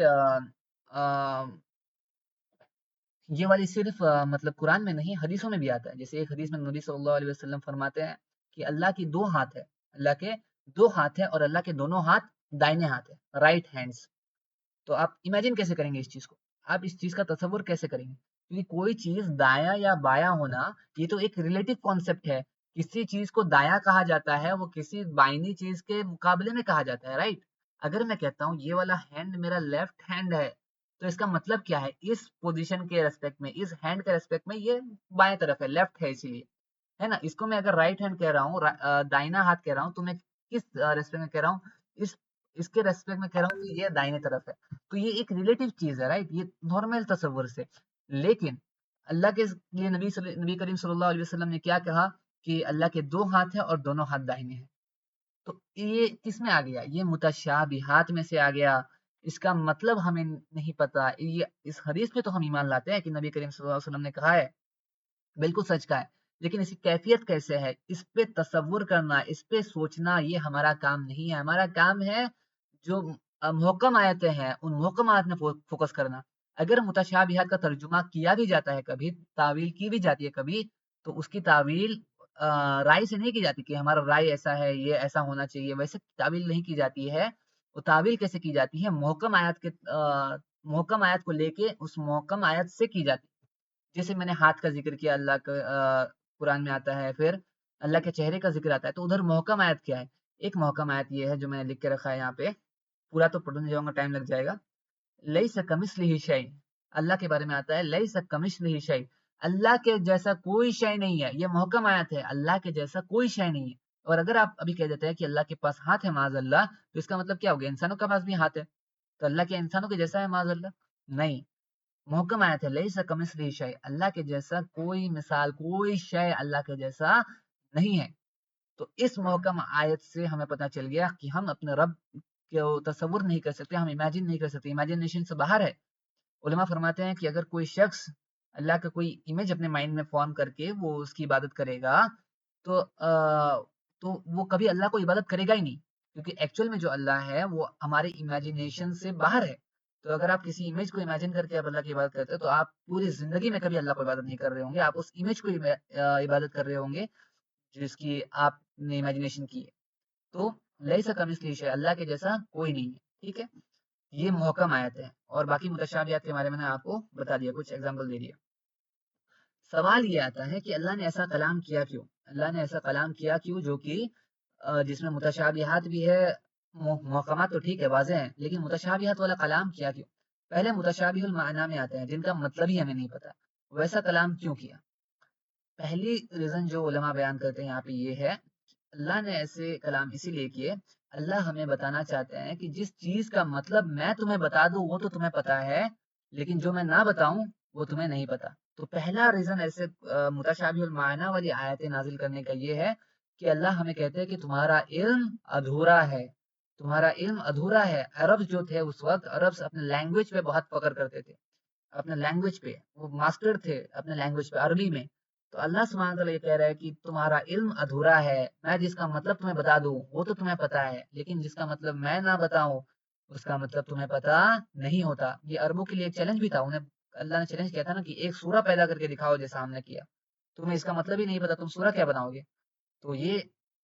یہ والی صرف مطلب قرآن میں نہیں، حدیثوں میں بھی آتا ہے۔ جیسے ایک حدیث میں نبی صلی اللہ علیہ وسلم فرماتے ہیں کہ اللہ کی دو ہاتھ ہے، اللہ کے دو ہاتھ ہے، اور اللہ کے دونوں ہاتھ دائنے ہاتھ ہے، رائٹ ہینڈس۔ تو آپ امیجن کیسے کریں گے اس چیز کو، آپ اس چیز کا تصور کیسے کریں گے؟ کیونکہ کوئی چیز دایاں یا بایاں ہونا، یہ تو ایک ریلیٹو کانسیپٹ ہے۔ کسی چیز کو دایاں کہا جاتا ہے، وہ کسی بائنی چیز کے مقابلے میں کہا جاتا ہے، رائٹ؟ اگر میں کہتا ہوں یہ والا ہینڈ میرا لیفٹ ہینڈ ہے، تو اس کا مطلب کیا ہے، اس پوزیشن کے ریسپیکٹ میں، اس ہینڈ کے ریسپیکٹ میں یہ بائیں طرف ہے، لیفٹ ہے، اسی لیے ہے نا۔ اس کو میں اگر رائٹ ہینڈ کہہ رہا ہوں، دائنا ہاتھ کہہ رہا ہوں، تو میں کس ریسپیکٹ میں کہہ رہا ہوں، اس اس کے ریسپیکٹ میں کہہ رہا ہوں کہ یہ دائیں طرف ہے۔ تو یہ ایک ریلیٹو چیز ہے، رائٹ، یہ نارمل تصور سے۔ لیکن اللہ کے لیے نبی کریم صلی اللہ علیہ وسلم نے کیا کہا کہ اللہ کے دو ہاتھ ہیں اور دونوں ہاتھ داہنے ہیں۔ تو یہ کس میں آ گیا، یہ متشابہات میں سے آ گیا۔ اس کا مطلب ہمیں نہیں پتا، یہ اس حدیث پہ تو ہم ایمان لاتے ہیں کہ نبی کریم صلی اللہ علیہ وسلم نے کہا ہے، بالکل سچ کا ہے، لیکن اس کی کیفیت کیسے ہے، اس پہ تصور کرنا، اس پہ سوچنا، یہ ہمارا کام نہیں ہے۔ ہمارا کام ہے جو محکم آیتیں ہیں، ان محکم آیت میں فوکس کرنا۔ اگر متشابہات کا ترجمہ کیا بھی جاتا ہے، کبھی تعویل کی بھی جاتی ہے کبھی، تو اس کی تعویل رائے سے نہیں کی جاتی کہ ہمارا رائے ایسا ہے، یہ ایسا ہونا چاہیے، ویسے تعویل نہیں کی جاتی ہے۔ وہ تعویل کیسے کی جاتی ہے، محکم آیت کے محکم آیت کو لے کے اس محکم آیت سے کی جاتی ہے۔ جیسے میں نے ہاتھ کا ذکر کیا، اللہ کا قرآن میں آتا ہے، پھر اللہ کے چہرے کا ذکر آتا ہے، تو ادھر محکم آیت کیا ہے؟ ایک محکم آیت یہ ہے جو میں نے لکھ کے رکھا ہے یہاں پہ، پورا تو پڑھنے جاؤں گا ٹائم لگ جائے گا۔ لیس کمثلہ شیء، اللہ کے بارے میں آتا ہے لیس کمثلہ شیء، اللہ کے جیسا کوئی شے نہیں ہے۔ یہ محکم آیت ہے، اللہ کے جیسا کوئی شے نہیں ہے۔ اور اگر آپ ابھی کہہ دیتے ہیں کہ اللہ کے پاس ہاتھ ہے معاذ اللہ، تو اس کا مطلب کیا ہو گیا، انسانوں کے پاس بھی ہاتھ ہے، تو اللہ کے انسانوں کے جیسا ہے معاذ اللہ؟ نہیں، محکم آیت ہے لیس کمثلہ شیء، اللہ کے جیسا کوئی مثال، کوئی شے اللہ کے جیسا نہیں ہے۔ تو اس محکم آیت سے ہمیں پتہ چل گیا کہ ہم اپنے رب کو تصور نہیں کر سکتے، ہم امیجن نہیں کر سکتے، امیجنیشن سے باہر ہے۔ علماء فرماتے ہیں کہ اگر کوئی شخص اللہ کا کوئی امیج اپنے مائنڈ میں فارم کر کے وہ اس کی عبادت کرے گا، تو وہ کبھی اللہ کو عبادت کرے گا ہی نہیں، کیونکہ ایکچوئل میں جو اللہ ہے وہ ہمارے امیجنیشن سے باہر ہے۔ تو اگر آپ کسی امیج کو امیجن کر کے آپ اللہ کی عبادت کرتے ہیں، تو آپ پوری زندگی میں کبھی اللہ کو عبادت نہیں کر رہے ہوں گے، آپ اس امیج کو عبادت کر رہے ہوں گے جس کی آپ نے امیجنیشن کی ہے۔ تو لیس کمثلہ شیء، اللہ کے جیسا کوئی نہیں ہے، ٹھیک ہے۔ یہ محکم آیت ہے، اور باقی متشابہات کے بارے میں نے آپ کو بتا دیا، کچھ ایگزامپل دے دیا۔ سوال یہ آتا ہے کہ اللہ نے ایسا کلام کیا کیوں، اللہ نے ایسا کلام کیا کیوں جو کہ جس میں متشابہات بھی ہے، محکمات تو ٹھیک ہے، واضح ہیں، لیکن متشابہات والا کلام کیا کیوں؟ پہلے متشابہ المعنی میں آتے ہیں جن کا مطلب ہی ہمیں نہیں پتا، ویسا کلام کیوں کیا؟ پہلی ریزن جو علماء بیان کرتے ہیں یہاں پہ یہ ہے، اللہ نے ایسے کلام اسی لیے کیے، اللہ ہمیں بتانا چاہتے ہیں کہ جس چیز کا مطلب میں تمہیں بتا دوں وہ تو تمہیں پتا ہے، لیکن جو میں نہ بتاؤں وہ تمہیں نہیں پتا۔ تو پہلا ریزن ایسے متشابہ المعنی والی آیتیں نازل کرنے کا یہ ہے کہ اللہ ہمیں کہتے ہیں کہ تمہارا علم ادھورا ہے، تمہارا علم ادھورا ہے۔ عرب جو تھے اس وقت، عرب اپنے لینگویج پہ بہت فخر کرتے تھے، اپنے لینگویج پہ وہ ماسٹر تھے، اپنے لینگویج پہ، عربی میں۔ تو اللہ سبحانہ وتعالیٰ یہ کہہ رہا ہے کہ تمہارا علم ادھورا ہے، میں جس کا مطلب تمہیں بتا دوں وہ تو تمہیں پتا ہے، لیکن جس کا مطلب میں نہ بتاؤں اس کا مطلب تمہیں پتا نہیں ہوتا۔ یہ عربوں کے لیے ایک چیلنج بھی تھا، انہیں اللہ نے چیلنج کیا تھا نا کہ ایک سورہ پیدا کر کے دکھاؤ جیسا ہم نے کیا، تمہیں اس کا مطلب ہی نہیں پتا، تم سورہ کیا بناؤ گے؟ تو یہ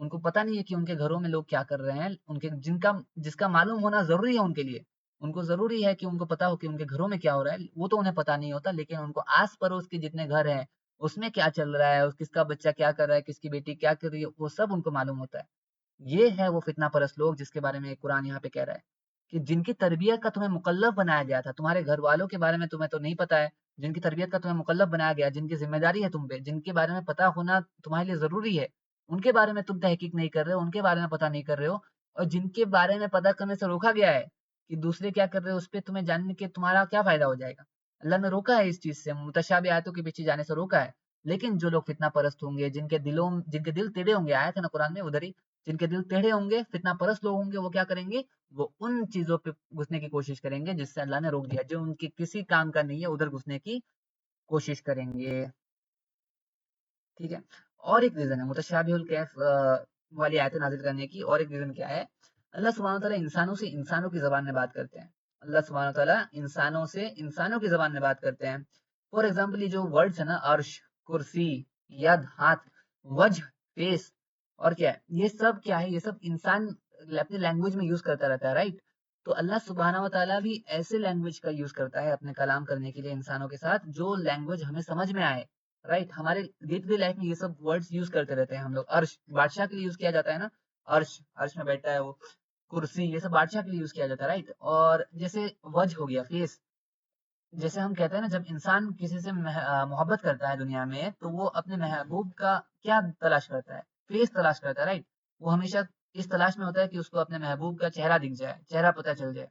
ان کو پتہ نہیں ہے کہ ان کے گھروں میں لوگ کیا کر رہے ہیں، ان کے جس کا معلوم ہونا ضروری ہے ان کے لیے، ان کو ضروری ہے کہ ان کو پتا ہو کہ ان کے گھروں میں کیا ہو رہا ہے، وہ تو انہیں پتا نہیں ہوتا، لیکن ان کو آس پڑوس کے جتنے گھر ہیں اس میں کیا چل رہا ہے، کس کا بچہ کیا کر رہا ہے، کس کی بیٹی کیا کر رہی ہے، وہ سب ان کو معلوم ہوتا ہے۔ یہ ہے وہ فتنہ پرست لوگ جس کے بارے میں قرآن یہاں پہ کہہ رہا ہے کہ جن کی تربیت کا تمہیں مکلف بنایا گیا تھا، تمہارے گھر والوں کے بارے میں تمہیں تو نہیں پتا ہے، جن کی تربیت کا تمہیں مکلف بنایا گیا، جن کی ذمہ داری ہے تم پہ، جن کے بارے میں پتا ہونا تمہارے لیے ضروری ہے، ان کے بارے میں تم تحقیق نہیں کر رہے ہو، ان کے بارے میں پتا نہیں کر رہے ہو، اور جن کے بارے میں پتا کرنے سے روکا گیا ہے کہ دوسرے کیا کر رہے ہو اس پہ تمہیں جاننے کے تمہارا کیا فائدہ ہو جائے گا، اللہ نے روکا ہے اس چیز سے، متشابہ آیتوں کے پیچھے جانے سے روکا ہے۔ لیکن جو لوگ فتنہ پرست ہوں گے، جن کے دل ٹیڑے ہوں گے، آیا تھا نا قرآن میں ادھر ہی، جن کے دل ٹیڑھے ہوں گے، فتنہ پرست لوگ ہوں گے، وہ کیا کریں گے، وہ ان چیزوں پہ گھسنے کی کوشش کریں گے جس سے اللہ نے روک دیا، جو ان کی کسی کام کا نہیں ہے ادھر گھسنے کی کوشش کریں گے۔ ٹھیک ہے، اور ایک ریزن ہے متشابہ الکیف والی آیت نازل کرنے کی، اور ایک ریزن کیا ہے، اللہ سبحانہ وتعالیٰ انسانوں سے انسانوں کی زبان میں بات کرتے ہیں، اللہ سبحانہ وتعالیٰ انسانوں سے انسانوں کی زبان میں بات کرتے ہیں۔ فور ایگزامپل یہ جو ورڈز ہے نا، عرش، کرسی، ید، ہاتھ، وجہ، فیس، اور کیا ہے، یہ سب کیا ہے، یہ سب انسان اپنی لینگویج میں یوز کرتا رہتا ہے، رائٹ؟ تو اللہ سبحانہ وتعالیٰ بھی ایسے لینگویج کا یوز کرتا ہے اپنے کلام کرنے کے لیے انسانوں کے ساتھ جو لینگویج ہمیں سمجھ میں آئے، رائٹ؟ ہمارے ڈے ٹو ڈے لائف میں یہ سب ورڈز یوز کرتے رہتے ہیں ہم لوگ۔ عرش بادشاہ کے لیے یوز کیا جاتا ہے نا، عرش، عرش میں بیٹھا ہے وہ، کرسی، یہ سب بادشاہ کے لیے یوز کیا جاتا ہے، رائٹ؟ اور جیسے وجہ ہو گیا، فیس، جیسے ہم کہتے ہیں نا جب انسان کسی سے محبت کرتا ہے دنیا میں تو وہ اپنے محبوب کا کیا تلاش کرتا ہے، فیس تلاش کرتا ہے، رائٹ؟ وہ ہمیشہ اس تلاش میں ہوتا ہے کہ اس کو اپنے محبوب کا چہرہ دکھ جائے، چہرہ پتہ چل جائے۔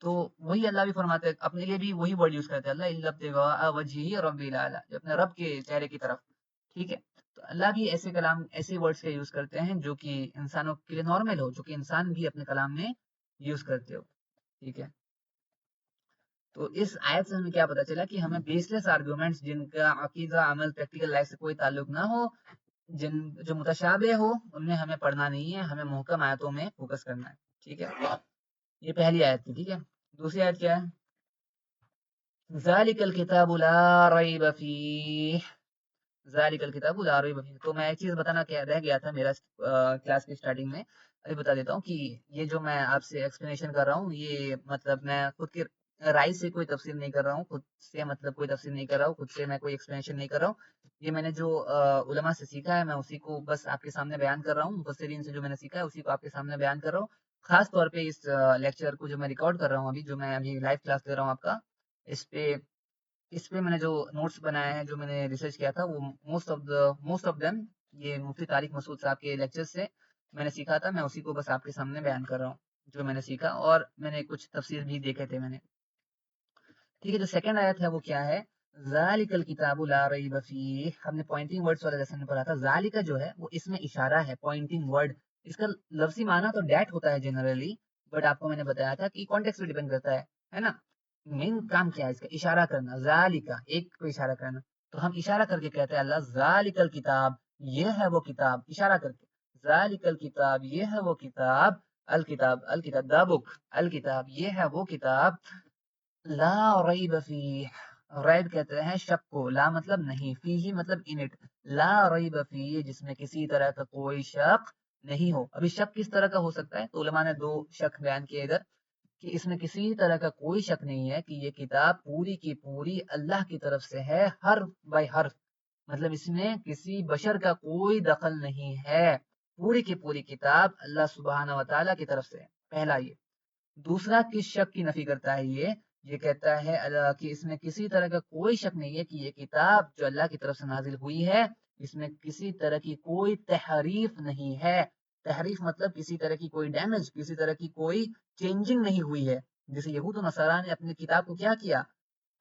تو وہی اللہ بھی فرماتے ہیں، اپنے لیے بھی وہی ورڈ یوز کرتے ہیں اللہ، الا ابتغاء وجهه رب الاعلی، جو اپنے رب کے چہرے کی طرف، ٹھیک ہے؟ تو اللہ بھی ایسے کلام، ایسے ورڈز کا یوز کرتے ہیں جو کہ انسانوں کے لیے نارمل ہو، جو کہ انسان بھی اپنے کلام میں یوز کرتے ہو، ٹھیک ہے؟ تو اس آیت سے ہمیں کیا پتا چلا کہ ہمیں بیس لیس آرگومنٹس جن کا عقیدہ، عمل، پریکٹیکل لائف سے کوئی تعلق نہ ہو، جو متشابہ ہو، ان میں ہمیں پڑھنا نہیں ہے، ہمیں محکم آیتوں میں فوکس کرنا ہے، ٹھیک ہے؟ یہ پہلی آیت تھی، ٹھیک ہے؟ دوسری آیت کیا ہے؟ ذالک الکتاب لا ریب فیہ، ذالک الکتاب لا ریب فیہ۔ تو میں ایک چیز بتانا کیا رہ گیا تھا میرا کلاس کی سٹارٹنگ میں، ابھی بتا دیتا ہوں کہ یہ جو میں آپ سے ایکسپلینیشن کر رہا ہوں، یہ مطلب میں خود کی رائے سے کوئی تفسیر نہیں کر رہا ہوں، خود سے مطلب کوئی تفسیر نہیں کر رہا ہوں، خود سے میں کوئی ایکسپلینیشن نہیں کر رہا ہوں، یہ میں نے جو علماء سے سیکھا ہے میں اسی کو بس آپ کے سامنے بیان کر رہا ہوں، مفسرین سے جو میں نے سیکھا ہے اسی کو آپ کے سامنے بیان کر رہا ہوں۔ خاص طور پہ اس لیکچر کو جو میں ریکارڈ کر رہا ہوں ابھی، جو میں ابھی لائیو کلاس دے رہا ہوں آپ کا، اس پہ میں نے جو نوٹس بنائے ہیں، جو میں نے ریسرچ کیا تھا، وہ موسٹ آف دم یہ مفتی طارق مسعود صاحب کے لیکچر سے میں نے سیکھا تھا، میں اسی کو بس آپ کے سامنے بیان کر رہا ہوں جو میں نے سیکھا، اور میں نے کچھ تفسیر بھی دیکھے تھے میں نے، ٹھیک ہے؟ جو سیکنڈ آیت ہے وہ کیا ہے؟ ذالک الکتاب لا ریب فیہ، ہم نے پوائنٹنگ ورڈز والا لیسن میں پڑھا تھا، ذالک جو ہے وہ اس میں اشارہ ہے، پوائنٹنگ ورڈ، اس کا لفظی معنی تو ڈیٹ ہوتا ہے جنرلی، بٹ آپ کو میں نے بتایا تھا کہ کانٹیکسٹ پہ ڈیپینڈ کرتا ہے نا؟ مین کام کیا ہے اس کا؟ اشارہ کرنا، ذالک ایک کو اشارہ کرنا، تو ہم اشارہ کر کے کہتے ہیں اللہ ذالک الکتاب، یہ ہے وہ کتاب، اشارہ کر کے، ذالک الکتاب، یہ ہے وہ کتاب، الکتاب، الکتاب دا بک، الکتاب، یہ ہے وہ کتاب، لا ریب فیہ، ریب کہتے ہیں شک کو، لا مطلب نہیں، فیہ مطلب ان اٹ، لا ریب فیہ جس میں کسی طرح کا کوئی شک نہیں ہو۔ ابھی شک کس طرح کا ہو سکتا ہے؟ تو علماء نے دو شک بیان کیے ادھر، کہ اس میں کسی طرح کا کوئی شک نہیں ہے کہ یہ کتاب پوری کی پوری اللہ کی طرف سے ہے، حرف بائی حرف، مطلب اس میں کسی بشر کا کوئی دخل نہیں ہے، پوری کی پوری کتاب اللہ سبحانہ و تعالیٰ کی طرف سے ہے، پہلا یہ۔ دوسرا کس شک کی نفی کرتا ہے یہ کہتا ہے کہ اس میں کسی طرح کا کوئی شک نہیں ہے کہ یہ کتاب جو اللہ کی طرف سے نازل ہوئی ہے اس میں کسی طرح کی کوئی تحریف نہیں ہے، تحریف مطلب کسی طرح کی کوئی ڈیمیج، کسی طرح کی کوئی چینجنگ نہیں ہوئی ہے، جیسے یہود و نصارا نے اپنی کتاب کو کیا کیا،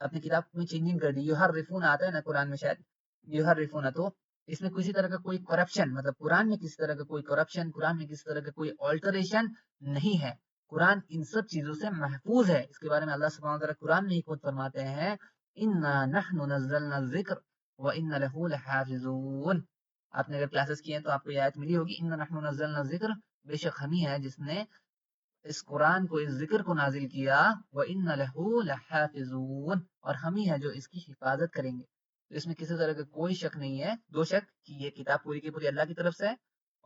اپنی کتاب میں چینجنگ کر دی، یحرفون آتا ہے نا قرآن میں شاید، یحرفون، تو اس میں کسی طرح کا کوئی کرپشن، مطلب قرآن میں کسی طرح کا کوئی کرپشن، قرآن میں کسی طرح کا کوئی آلٹریشن نہیں ہے، قرآن ان سب چیزوں سے محفوظ ہے۔ اس کے بارے میں اللہ سبحانہ وتعالیٰ قرآن میں ہی خود فرماتے ہیں اِنَّا نَحْنُ نَزَّلْنَا الذِّكْرَ وَإِنَّ لَهُ لَحَافِظُونَ، آپ نے اگر کلاسز کی ہیں تو آپ کو یہ آیت ملی ہوگی، اِنَّا نَحْنُ نَزَّلْنَا الذِّكْرَ، بے شک ہم ہی ہے جس نے اس قرآن کو، اس ذکر کو نازل کیا، وَإِنَّ لَهُ لَحَافِظُونَ، اور ہم ہی ہے جو اس کی حفاظت کریں گے۔ تو اس میں کسی طرح کا کوئی شک نہیں ہے، دو شک کہ یہ کتاب پوری کی پوری اللہ کی طرف سے ہے،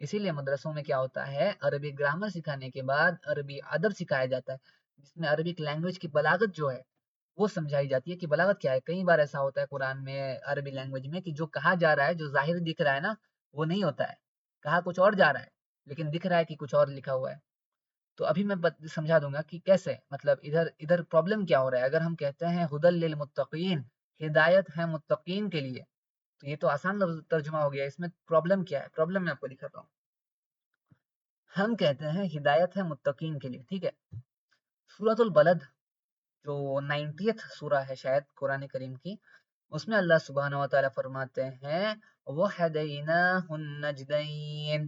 اسی لیے مدرسوں میں کیا ہوتا ہے، عربی گرامر سکھانے کے بعد عربی ادب سکھایا جاتا ہے، جس میں عربک لینگویج کی بلاغت جو ہے وہ سمجھائی جاتی ہے کہ بلاغت کیا ہے۔ کئی بار ایسا ہوتا ہے قرآن میں عربی لینگویج میں کہ جو کہا جا رہا ہے، جو ظاہر دکھ رہا ہے نا، وہ نہیں ہوتا ہے، کہا کچھ اور جا رہا ہے لیکن دکھ رہا ہے کہ کچھ اور لکھا ہوا ہے۔ تو ابھی میں سمجھا دوں گا کہ کیسے، مطلب ادھر ادھر پرابلم کیا ہو رہا ہے۔ اگر ہم کہتے ہیں ہدل للمتقین، ہدایت ہے متقین کے لیے، تو یہ تو آسان لفظ ترجمہ ہو گیا، اس میں پرابلم کیا ہے؟ پرابلم میں آپ کو دکھاتا ہوں۔ ہم کہتے ہیں ہدایت ہے متقین کے لیے، ٹھیک ہے۔ سورۃ البلد جو 90th سورہ ہے شاید قرآن کریم کی، اس میں اللہ سبحانہ و تعالیٰ فرماتے ہیں وَهَدَيْنَاهُ النَّجْدَيْنِ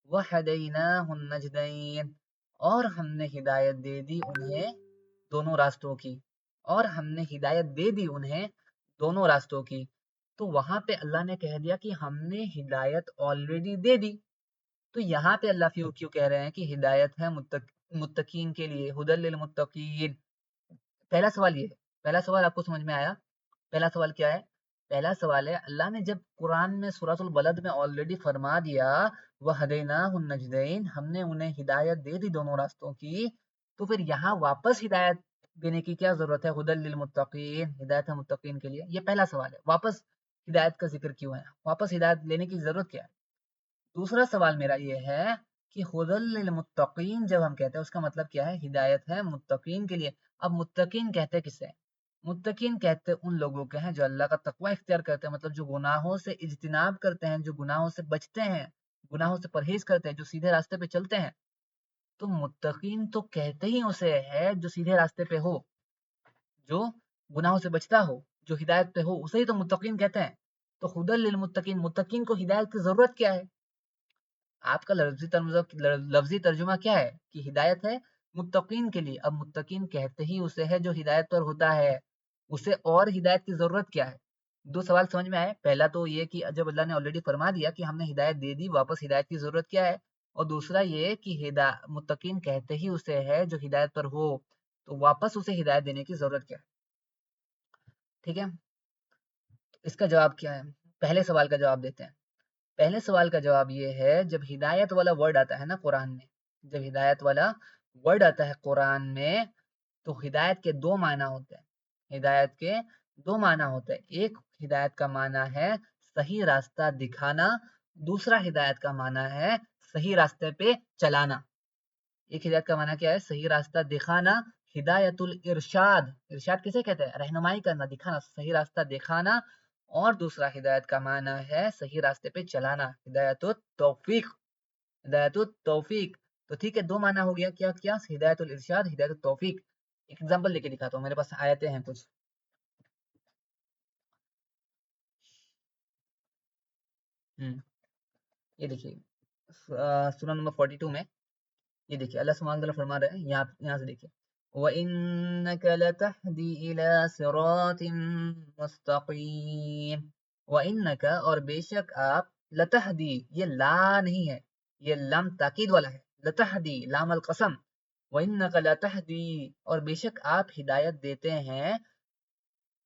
وَهَدَيْنَاهُ النَّجْدَيْنِ، اور ہم نے ہدایت دے دی انہیں دونوں راستوں کی، اور ہم نے ہدایت دے دی انہیں دونوں راستوں کی۔ تو وہاں پہ اللہ نے کہہ دیا کہ ہم نے ہدایت آلریڈی دے دی، تو یہاں پہ اللہ کیوں کہہ رہے ہیں کہ ہدایت ہے متقین کے لیے، ہدل للمتقین۔ پہلا سوال یہ ہے، پہلا سوال آپ کو سمجھ میں آیا؟ پہلا سوال کیا ہے؟ پہلا سوال ہے اللہ نے جب قرآن میں سورۃ البلد میں آلریڈی فرما دیا وَهَدَيْنَاهُ النَّجْدَيْنِ، ہم نے انہیں ہدایت دے دی دونوں راستوں کی، تو پھر یہاں واپس ہدایت دینے کی کیا ضرورت ہے؟ ہدل للمتقین، ہدایت ہے متقین کے لیے، یہ پہلا سوال ہے۔ واپس ہدایت کا ذکر کیوں ہے؟ واپس ہدایت لینے کی ضرورت کیا ہے؟ دوسرا سوال میرا یہ ہے کہ ہدل للمتقین جب ہم کہتے ہیں اس کا مطلب کیا ہے؟ ہدایت ہے متقین کے لیے۔ اب متقین کہتے کسے ہیں؟ متقین کہتے ان لوگوں کے ہیں جو اللہ کا تقوی اختیار کرتے ہیں، مطلب جو گناہوں سے اجتناب کرتے ہیں، جو گناہوں سے بچتے ہیں، گناہوں سے پرہیز کرتے ہیں، جو سیدھے راستے پہ چلتے ہیں۔ تو متقین تو کہتے ہی اسے ہے جو سیدھے راستے پہ ہو، جو گناہوں سے بچتا ہو، جو ہدایت پہ ہو، اسے ہی تو متقین کہتے ہیں۔ تو ہدل للمتقین، متقین کو ہدایت کی ضرورت کیا ہے؟ آپ کا لفظی ترجمہ کیا ہے کہ ہدایت ہے متقین کے لیے۔ اب متقین کہتے ہی اسے ہے جو ہدایت پر ہوتا ہے، اسے اور ہدایت کی ضرورت کیا ہے؟ دو سوال سمجھ میں آئے؟ پہلا تو یہ کہ جب اللہ نے آلریڈی فرما دیا کہ ہم نے ہدایت دے دی، واپس ہدایت کی ضرورت کیا ہے؟ اور دوسرا یہ کہ متقین کہتے ہی اسے ہے جو ہدایت پر ہو، تو واپس اسے ہدایت دینے کی ضرورت کیا ہے؟ ٹھیک ہے، اس کا جواب کیا ہے؟ پہلے سوال کا جواب دیتے ہیں۔ پہلے سوال کا جواب یہ ہے، جب ہدایت والا ورڈ آتا ہے نا قرآن میں، جب ہدایت والا ورڈ آتا ہے قرآن میں، تو ہدایت کے دو معنی ہوتے ہیں۔ ہدایت کے دو معنی ہوتے ہیں، ایک ہدایت کا معنی ہے صحیح راستہ دکھانا، دوسرا ہدایت کا معنی ہے صحیح راستے پہ چلانا۔ ایک ہدایت کا معنی کیا ہے؟ صحیح راستہ دکھانا، ہدایت الارشاد، ارشاد کسے کہتے ہیں؟ رہنمائی کرنا، دکھانا، صحیح راستہ دکھانا۔ اور دوسرا ہدایت کا معنی ہے صحیح راستے پہ چلانا، ہدایت التوفیق، ہدایت التوفیق۔ تو ٹھیک ہے، دو معنی ہو گیا، کیا کیا؟ ہدایت الارشاد، ہدایت التوفیق۔ ایک ایگزامپل لے کے دکھاتا ہوں، میرے پاس آیتیں ہیں کچھ۔ یہ دیکھیے سورہ نمبر 42 میں، یہ دیکھیے اللہ سبحانہ وتعالیٰ فرما رہے ہیں، یہاں سے دیکھیے وَإِنَّكَ لَتَهْدِي إِلَى صِرَاطٍ مُسْتَقِيمٍ، وَإِنَّكَ، اور بے شک آپ، لَتَهْدِي، یہ لا نہیں ہے، یہ لام تاکید والا ہے، لَتَهْدِي لام القسم، وَإِنَّكَ لَتَهْدِي، اور بے شک آپ ہدایت دیتے ہیں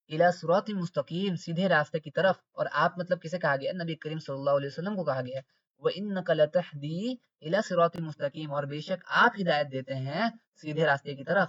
الى صراط مستقیم، سیدھے راستے کی طرف۔ اور آپ مطلب کسے کہا گیا؟ نبی کریم صلی اللہ علیہ وسلم کو کہا گیا ہے۔ وَإِنَّكَ لَتَهْدِي إِلَى صِرَاطٍ مُسْتَقِيمٍ، اور بے شک آپ ہدایت دیتے ہیں سیدھے راستے کی طرف۔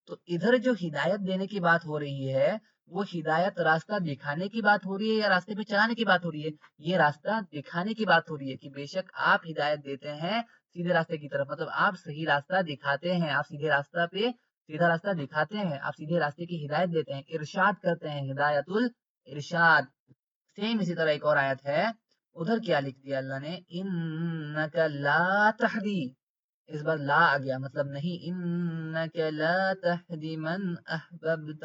تو ادھر جو ہدایت دینے کی بات ہو رہی ہے، وہ ہدایت راستہ دکھانے کی بات ہو رہی ہے یا راستے پہ چلانے کی بات ہو رہی ہے؟ یہ راستہ دکھانے کی بات ہو رہی ہے کہ بے شک آپ ہدایت دیتے ہیں سیدھے راستے کی طرف، مطلب آپ صحیح راستہ دکھاتے ہیں، آپ سیدھے راستہ پہ سیدھا راستہ دکھاتے ہیں، آپ سیدھے راستے کی ہدایت دیتے ہیں، ارشاد کرتے ہیں، ہدایت الارشاد۔ سیم اسی طرح ایک اور آیت ہے، ادھر کیا لکھ دیا اللہ نے؟ انک لا تہدی، اس بار لا آ گیا، مطلب نہیں، انک لا تہدی من احببت،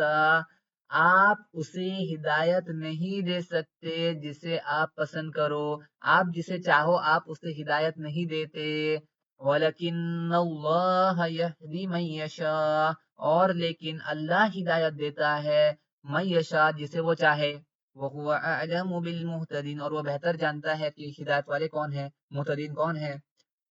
آپ اسے ہدایت نہیں دے سکتے جسے آپ پسند کرو، آپ جسے چاہو آپ اسے ہدایت نہیں دیتے۔ وَلَكِنَّ اللَّهَ يَهْدِي مَن يَشَاءُ، اور لیکن اللہ ہدایت دیتا ہے مَن يَشَاء، جسے وہ چاہے۔ وَهُوَ أَعْلَمُ بِالْمُهْتَدِينَ، اور وہ بہتر جانتا ہے کہ ہدایت والے کون ہیں، مہتدین کون ہیں۔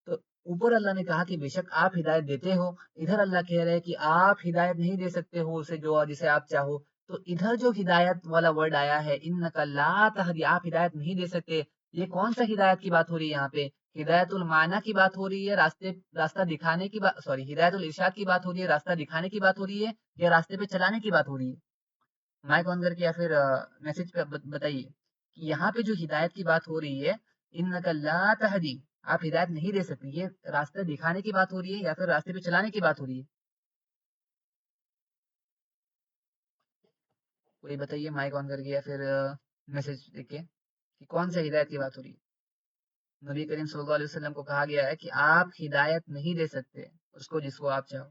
تو اوپر اللہ نے کہا کہ بے شک آپ ہدایت دیتے ہو، ادھر اللہ کہہ رہے کہ آپ ہدایت نہیں دے سکتے ہو اسے جو جسے آپ چاہو۔ تو ادھر جو ہدایت والا ورڈ آیا ہے انک لا تہدی، آپ ہدایت نہیں دے سکتے، یہ کون سا ہدایت کی بات ہو رہی ہے یہاں پہ؟ ہدایت المعنی کی بات ہو رہی ہے، راستہ دکھانے کی بات، سوری ہدایت الارشاد کی بات ہو رہی ہے، راستہ دکھانے کی بات ہو رہی ہے، یا راستے پہ چلانے کی بات ہو رہی ہے؟ مائک آن کر کے یا پھر میسج پہ بتائیے کہ یہاں پہ جو ہدایت کی بات ہو رہی ہے، انک لا تہدی، آپ ہدایت نہیں دے سکتے، یہ راستہ دکھانے کی بات ہو رہی ہے یا پھر راستے پہ چلانے کی بات ہو رہی ہے؟ کوئی بتائیے مائک آن کر کے یا پھر میسج دیکھ کے کہ کون سا ہدایت کی بات ہو رہی ہے؟ نبی کریم صلی اللہ علیہ وسلم کو کہا گیا ہے کہ آپ ہدایت نہیں دے سکتے اس کو جس کو آپ چاہو،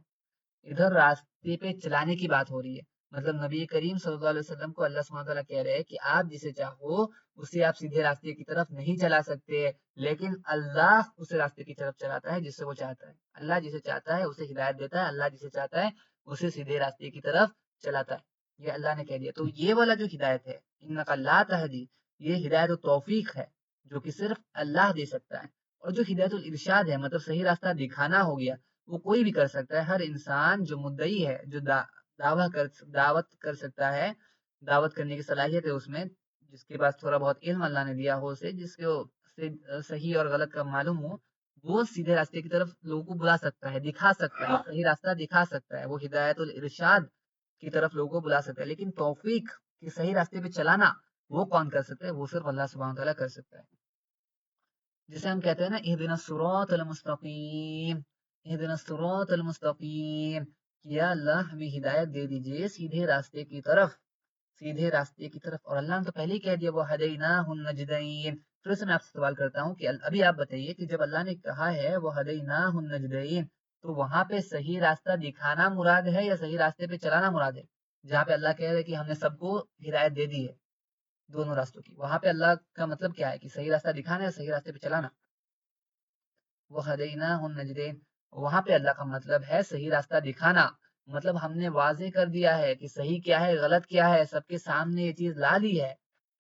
ادھر راستے پہ چلانے کی بات ہو رہی ہے، مطلب نبی کریم صلی اللہ علیہ وسلم کو اللہ سبحانہ تعالیٰ کہہ رہے ہیں کہ آپ جسے چاہو اسے آپ سیدھے راستے کی طرف نہیں چلا سکتے، لیکن اللہ اسے راستے کی طرف چلاتا ہے جس سے وہ چاہتا ہے، اللہ جسے چاہتا ہے اسے ہدایت دیتا ہے، اللہ جسے چاہتا ہے اسے سیدھے راستے کی طرف چلاتا ہے، یہ اللہ نے کہہ دیا۔ تو یہ والا جو ہدایت ہے انک لا تہدی، یہ ہدایت و توفیق ہے جو کہ صرف اللہ دے سکتا ہے، اور جو ہدایت الارشاد ہے مطلب صحیح راستہ دکھانا ہو گیا، وہ کوئی بھی کر سکتا ہے، ہر انسان جو مدعی ہے، جو دعوت کر سکتا ہے، دعوت کرنے کی صلاحیت ہے اس میں، جس کے پاس تھوڑا بہت علم اللہ نے دیا ہو اسے، جس کو سے صحیح اور غلط کا معلوم ہو، وہ سیدھے راستے کی طرف لوگوں کو بلا سکتا ہے، دکھا سکتا ہے، صحیح راستہ دکھا سکتا ہے، وہ ہدایت الارشاد کی طرف لوگوں کو بلا سکتا ہے، لیکن توفیق کہ صحیح راستے پہ چلانا وہ کون کر سکتا ہے؟ وہ صرف اللہ سبحانہ تعالیٰ کر سکتا ہے، جسے ہم کہتے ہیں نا اہدنا الصراط المستقیم، اہدنا الصراط المستقیم، یا اللہ ہمیں ہدایت دے دیجئے سیدھے راستے کی طرف، سیدھے راستے کی طرف، اور اللہ نے تو پہلے ہی کہہ دیا وہ ہدیناہ النجدین۔ پھر سے میں آپ سے سوال کرتا ہوں کہ ابھی آپ بتائیے کہ جب اللہ نے کہا ہے وہ ہدیناہ النجدین، تو وہاں پہ صحیح راستہ دکھانا مراد ہے یا صحیح راستے پہ چلانا مراد ہے؟ جہاں پہ اللہ کہہ رہے کہ ہم نے سب کو ہدایت دے دی ہے دونوں راستوں کی، وہاں پہ اللہ کا مطلب کیا ہے کہ صحیح راستہ دکھانا یا صحیح راستے پہ چلانا؟ وہ ہدیناہ النجدین، وہاں پہ اللہ کا مطلب ہے صحیح راستہ دکھانا، مطلب ہم نے واضح کر دیا ہے کہ صحیح کیا ہے غلط کیا ہے، سب کے سامنے یہ چیز لا دی ہے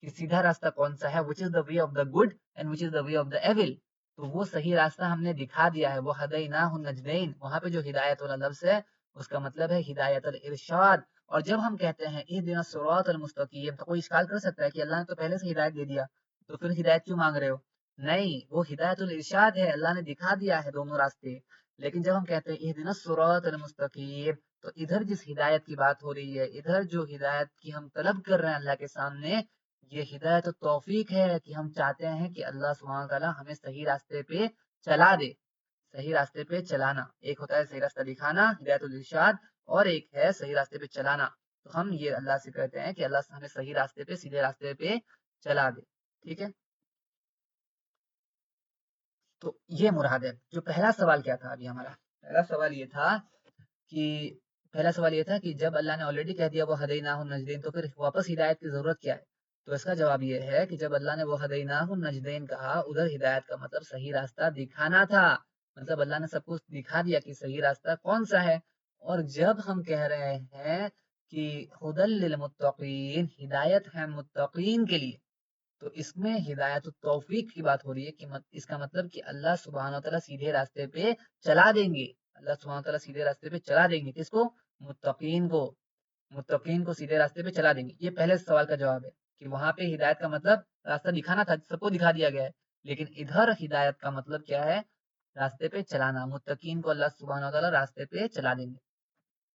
کہ سیدھا راستہ کون سا ہے، which is the way of the good and which is the way of the evil، تو وہ صحیح راستہ ہم نے دکھا دیا ہے، وہ ہدیناہ النجدین، وہاں پہ جو ہدایت والا لفظ ہے اس کا مطلب ہے ہدایت الارشاد۔ اور جب ہم کہتے ہیں اہدنا الصراط المستقیم، تو کوئی اشکال کر سکتا ہے کہ اللہ نے تو پہلے سے ہدایت دے دیا، تو پھر ہدایت کیوں مانگ رہے ہو؟ نہیں، وہ ہدایت الارشاد ہے، اللہ نے دکھا دیا ہے دونوں راستے، لیکن جب ہم کہتے ہیں اہدنا الصراط المستقیم، تو ادھر جس ہدایت کی بات ہو رہی ہے، ادھر جو ہدایت کی ہم طلب کر رہے ہیں اللہ کے سامنے، یہ ہدایت التوفیق ہے کہ ہم چاہتے ہیں کہ اللہ سبحانہ تعالیٰ ہمیں صحیح راستے پہ چلا دے، صحیح راستے پہ چلانا، ایک ہوتا ہے صحیح راستہ دکھانا ہدایت الارشاد، اور ایک ہے صحیح راستے پہ چلانا، تو ہم یہ اللہ سے کہتے ہیں کہ اللہ ہمیں صحیح راستے پہ سیدھے راستے پہ چلا دے، ٹھیک ہے؟ تو یہ مراد ہے۔ جو پہلا سوال کیا تھا ابھی ہمارا؟ پہلا سوال یہ تھا کہ جب اللہ نے آلریڈی کہہ دیا وہ ہدیناہ النجدین، تو پھر واپس ہدایت کی ضرورت کیا ہے؟ تو اس کا جواب یہ ہے کہ جب اللہ نے وہ ہدیناہ النجدین کہا، ادھر ہدایت کا مطلب صحیح راستہ دکھانا تھا، مطلب اللہ نے سب کچھ دکھا دیا کہ صحیح راستہ کون سا ہے۔ اور جب ہم کہہ رہے ہیں کہ ہدی للمتقین، ہدایت ہے متقین کے لیے، تو اس میں ہدایت التوفیق کی بات ہو رہی ہے کہ اس کا مطلب کہ اللہ سبحانہ وتعالیٰ سیدھے راستے پہ چلا دیں گے، اللہ سبحانہ وتعالیٰ سیدھے راستے پہ چلا دیں گے، کس کو؟ متقین کو، متقین کو سیدھے راستے پہ چلا دیں گے۔ یہ پہلے سوال کا جواب ہے کہ وہاں پہ ہدایت کا مطلب راستہ دکھانا تھا، سب کو دکھا دیا گیا ہے، لیکن ادھر ہدایت کا مطلب کیا ہے؟ راستے پہ چلانا، متقین کو اللہ سبحانہ وتعالیٰ راستے پہ چلا دیں گے۔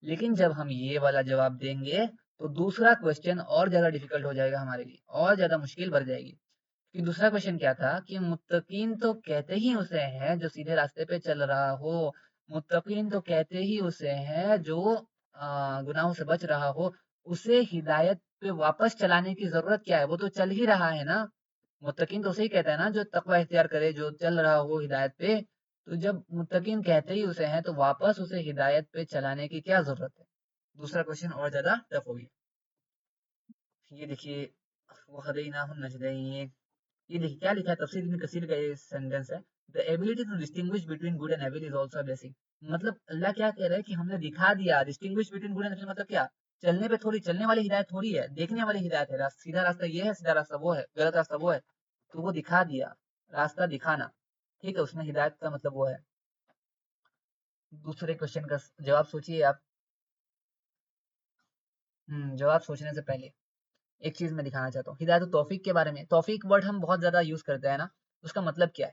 لیکن جب ہم یہ والا جواب دیں گے تو دوسرا کوشچن اور زیادہ ڈیفیکلٹ ہو جائے گا ہمارے لیے، اور زیادہ مشکل بڑھ جائے گی، کہ دوسرا کوشچن کیا تھا کہ متقین تو کہتے ہی اسے ہیں جو سیدھے راستے پہ چل رہا ہو، متقین تو کہتے ہی اسے ہیں جو گناہوں سے بچ رہا ہو، اسے ہدایت پہ واپس چلانے کی ضرورت کیا ہے؟ وہ تو چل ہی رہا ہے نا، متقین تو اسے ہی کہتا ہے نا جو تقوی اختیار کرے، جو چل رہا ہو ہدایت پہ، تو جب متقین کہتے ہی اسے ہیں تو واپس اسے ہدایت پہ چلانے کی کیا ضرورت ہے؟ دوسرا کوشچن اور زیادہ ٹف ہوگی۔ یہ دیکھیے وہ ہدیناہ النجدین، یہ دیکھیے کیا لکھا ہے، تفسیر ابن کثیر کا یہ سینٹینس ہے، the ability to distinguish between good and evil is also a blessing۔ مطلب اللہ کیا کہہ رہا ہے کہ ہم نے دکھا دیا distinguish between good and evil، مطلب کیا؟ چلنے پہ تھوڑی، چلنے والی ہدایت تھوڑی ہے، دیکھنے والی ہدایت ہے، سیدھا راستہ یہ ہے، سیدھا راستہ وہ ہے، غلط راستہ وہ ہے، تو وہ دکھا دیا، راستہ دکھانا، ٹھیک ہے، اس میں ہدایت کا مطلب وہ ہے۔ دوسرے کوشچن کا جواب سوچیے آپ۔ جواب سوچنے سے پہلے ایک چیز میں دکھانا چاہتا ہوں ہدایت و توفیق کے بارے میں۔ توفیق ورڈ ہم بہت زیادہ یوز کرتے ہیں نا، اس کا مطلب کیا ہے؟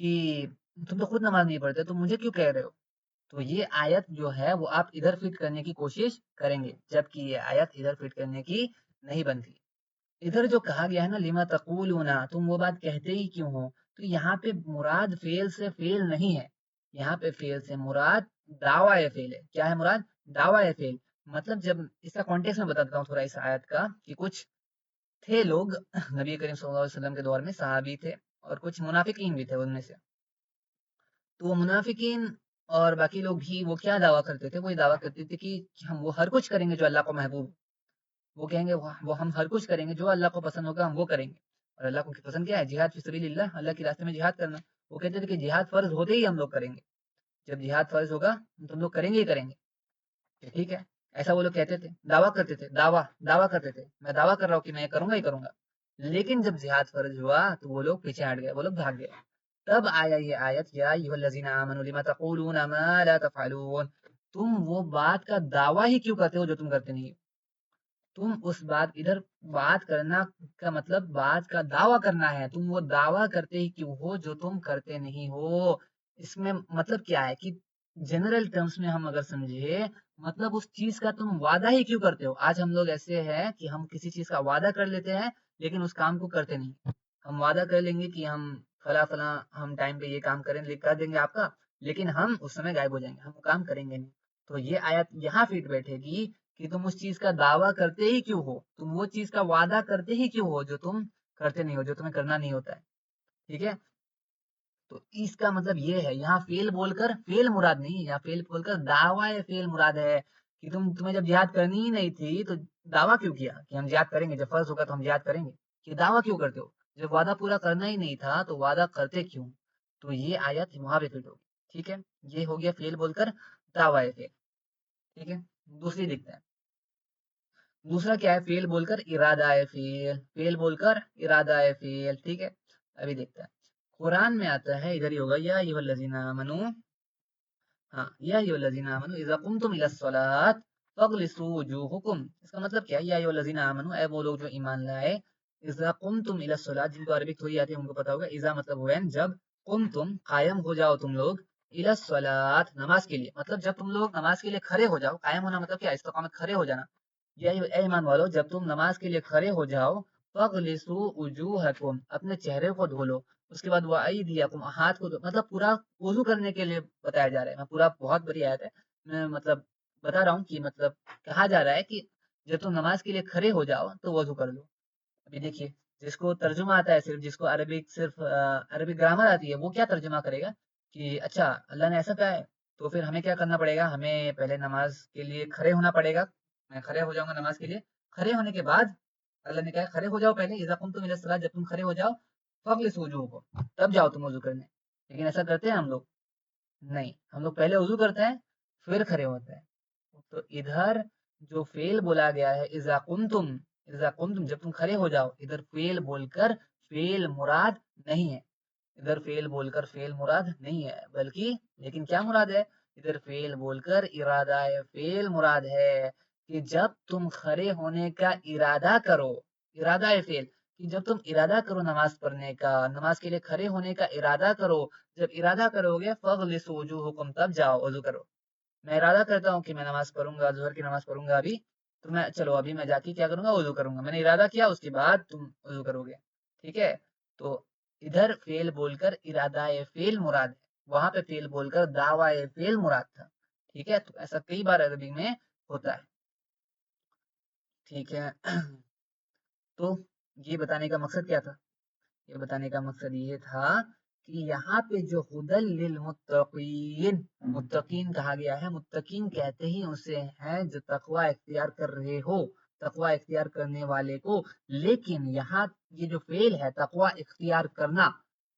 کہ تم تو خود نماز نہیں پڑھتے، تو مجھے کیوں کہہ رہے ہو؟ تو یہ آیت جو ہے وہ آپ ادھر فٹ کرنے کی کوشش کریں گے، جبکہ یہ آیت ادھر فٹ کرنے کی نہیں بنتی۔ ادھر جو کہا گیا ہے نا لما تقولون، تم وہ بات کہتے ہی کیوں ہو، تو یہاں پہ مراد فعل سے فعل نہیں ہے، یہاں پہ فعل سے مراد دعوی فعل ہے۔ کیا ہے مراد؟ دعوی فعل۔ مطلب جب اس کا کانٹیکس میں بتاتا ہوں تھوڑا اس آیت کا، کہ کچھ تھے لوگ نبی کریم صلی اللہ علیہ وسلم کے دور میں، صحابی تھے اور کچھ منافقین بھی تھے ان میں سے۔ تو وہ منافقین اور باقی لوگ بھی وہ کیا دعویٰ کرتے تھے؟ وہ یہ دعویٰ کرتے تھے کہ ہم وہ ہر کچھ کریں گے جو اللہ کو محبوب، وہ کہیں گے وہ ہم ہر کچھ کریں گے جو اللہ کو پسند ہوگا ہم وہ کریں گے۔ اور اللہ کو پسند کیا ہے؟ جہاد فی سبیل اللہ، اللہ کے راستے میں جہاد کرنا۔ وہ کہتے تھے کہ جہاد فرض ہوتے ہی ہم لوگ کریں گے، جب جہاد فرض ہوگا تو ہم لوگ کریں گے ہی کریں گے، ٹھیک ہے؟ ایسا وہ لوگ کہتے تھے، دعویٰ کرتے تھے، دعویٰ کرتے تھے، میں دعویٰ کر رہا ہوں کہ میں یہ کروں گا ہی کروں گا۔ لیکن جب جہاد فرض ہوا تو وہ لوگ پیچھے ہٹ گئے، وہ لوگ بھاگ گئے۔ تب آیا یہ آیت، یا ایھا الذین آمنوا لما تقولون ما لا تفعلون، تم وہ بات کا دعویٰ ہی کیوں کرتے ہو جو تم کرتے نہیں ہو؟ تم اس بات، ادھر بات کرنا کا مطلب بات کا دعویٰ کرنا ہے، تم وہ دعویٰ کرتے ہی کیوں ہو جو تم کرتے نہیں ہو۔ اس میں مطلب کیا ہے کہ جنرل ٹرمز میں ہم اگر سمجھے، مطلب اس چیز کا تم وعدہ ہی کیوں کرتے ہو؟ آج ہم لوگ ایسے ہیں کہ ہم کسی چیز کا وعدہ کر لیتے ہیں لیکن اس کام کو کرتے نہیں۔ ہم وعدہ کر لیں گے کہ ہم فلاں فلاں ہم ٹائم پہ یہ کام کریں، کر دیں گے آپ کا، لیکن ہم اس سمے غائب ہو جائیں گے، ہم کام کریں گے نہیں۔ تو یہ آیت یہاں فٹ بیٹھے گی کہ تم اس چیز کا دعویٰ کرتے ہی کیوں ہو، تم وہ چیز کا وعدہ کرتے ہی کیوں ہو جو تم کرتے نہیں ہو، جو تمہیں کرنا نہیں ہوتا ہے، ٹھیک ہے؟ تو اس کا مطلب یہ ہے، یہاں فیل بول کر فیل مراد نہیں، یہاں فیل بول کر دعوی فیل مراد ہے، کہ تمہیں جب جہاد کرنی ہی نہیں تھی تو دعویٰ کیوں کیا کہ ہم جہاد کریں گے، جب فرض ہوگا تو ہم جہاد کریں گے؟ کہ دعویٰ کیوں کرتے ہو؟ جب وعدہ پورا کرنا ہی نہیں تھا تو وعدہ کرتے کیوں؟ تو یہ آیت وہاں پہ فٹ ہوگی، ٹھیک ہے؟ یہ ہو گیا فیل بول کر دعوی فیل، ٹھیک ہے؟ دوسری دیکھتے ہیں، دوسرا کیا ہے؟ فیل بول کر ارادہ فیل، فیل بول کر ارادہ فیل، ٹھیک ہے؟ ابھی دیکھتے ہیں، قرآن میں آتا ہے، ادھر ہی ہوگا، یا ایھا الذین آمنوا، ہاں، یا ایھا الذین آمنوا اذا قمتم الی الصلاۃ فاغسلوا وجوہکم۔ اس کا مطلب کیا ہے؟ یا ایھا الذین آمنوا، اے وہ لوگ جو ایمان لائے، اذا قمتم الی الصلاۃ، جن کو عربی تھوڑی آتی ہے ان کو پتا ہوگا، اذا مطلب وین، جب، قمتم قائم ہو جاؤ تم لوگ، الی الصلاۃ نماز کے لیے، مطلب جب تم لوگ نماز کے لیے کھڑے ہو جاؤ، قائم ہونا مطلب کیا؟ استقامت، کھڑے ہو جانا۔ یا اے ایمان والو، جب تم نماز کے لیے کھڑے ہو جاؤ، فاغسلوا وجوہکم، اپنے چہرے کو دھو لو، اس کے بعد وایدیکم، ہاتھ کو دھو، مطلب پورا وضو کرنے کے لیے بتایا جا رہا ہے۔ میں پورا، بہت بڑی آیت ہے، میں مطلب بتا رہا ہوں کہ مطلب کہا جا رہا ہے کہ جب تم نماز کے لیے کھڑے ہو جاؤ تو وضو کر لو۔ ابھی دیکھیے، جس کو ترجمہ آتا ہے، صرف جس کو عربک صرف عربک گرامر آتی ہے، وہ کیا ترجمہ کرے گا کہ اچھا اللہ نے ایسا کہا ہے تو پھر ہمیں کیا کرنا پڑے گا؟ ہمیں پہلے نماز کے لیے کھڑے ہونا پڑے گا، میں کھڑے ہو جاؤں گا نماز کے لیے، کھڑے ہونے کے بعد اللہ نے کہا کھڑے ہو جاؤ پہلے، اذا قمتم الی الصلاۃ، جب تم کھڑے ہو جاؤ، فاغسلوا وجوہکم، تب جاؤ تم وضو کرنے۔ لیکن ایسا کرتے ہیں ہم لوگ؟ نہیں، ہم لوگ پہلے وضو کرتے ہیں پھر کھڑے ہوتے ہیں۔ تو ادھر جو فعل بولا گیا ہے اذا قمتم، اذا قمتم جب تم کھڑے ہو جاؤ، ادھر فعل بول کر فعل مراد نہیں ہے، ادھر فعل بول کر فعل مراد نہیں ہے، بلکہ لیکن کیا مراد ہے؟ ادھر فعل بول کر ارادہ فعل مراد ہے، کہ جب تم کھڑے ہونے کا ارادہ کرو، ارادہ فعل، کہ جب تم ارادہ کرو نماز پڑھنے کا، نماز کے لیے کھڑے ہونے کا ارادہ کرو، جب ارادہ کرو گے فاغسلوا وجوہکم، تب جاؤ وضو کرو۔ میں ارادہ کرتا ہوں کہ میں نماز پڑھوں گا، ظہر کی نماز پڑھوں گا ابھی، تو میں چلو ابھی میں جا کے کیا کروں گا؟ وضو کروں گا، میں نے ارادہ کیا، اس کے بعد تم وضو کرو گے، ٹھیک ہے؟ تو ادھر فعل بول کر ارادہ فعل مراد ہے، وہاں پہ فعل بول کر دعوی فعل مراد تھا، ٹھیک ہے؟ تو ایسا کئی بار عربی میں ہوتا ہے، ٹھیک ہے؟ تو یہ بتانے کا مقصد کیا تھا؟ یہ بتانے کا مقصد یہ تھا کہ یہاں پہ جو ہدل للمتقین، متقین کہا گیا ہے، متقین کہتے ہی اسے ہیں جو تقوی اختیار کر رہے ہو، تقوی اختیار کرنے والے کو۔ لیکن یہاں یہ جو فعل ہے تقوی اختیار کرنا،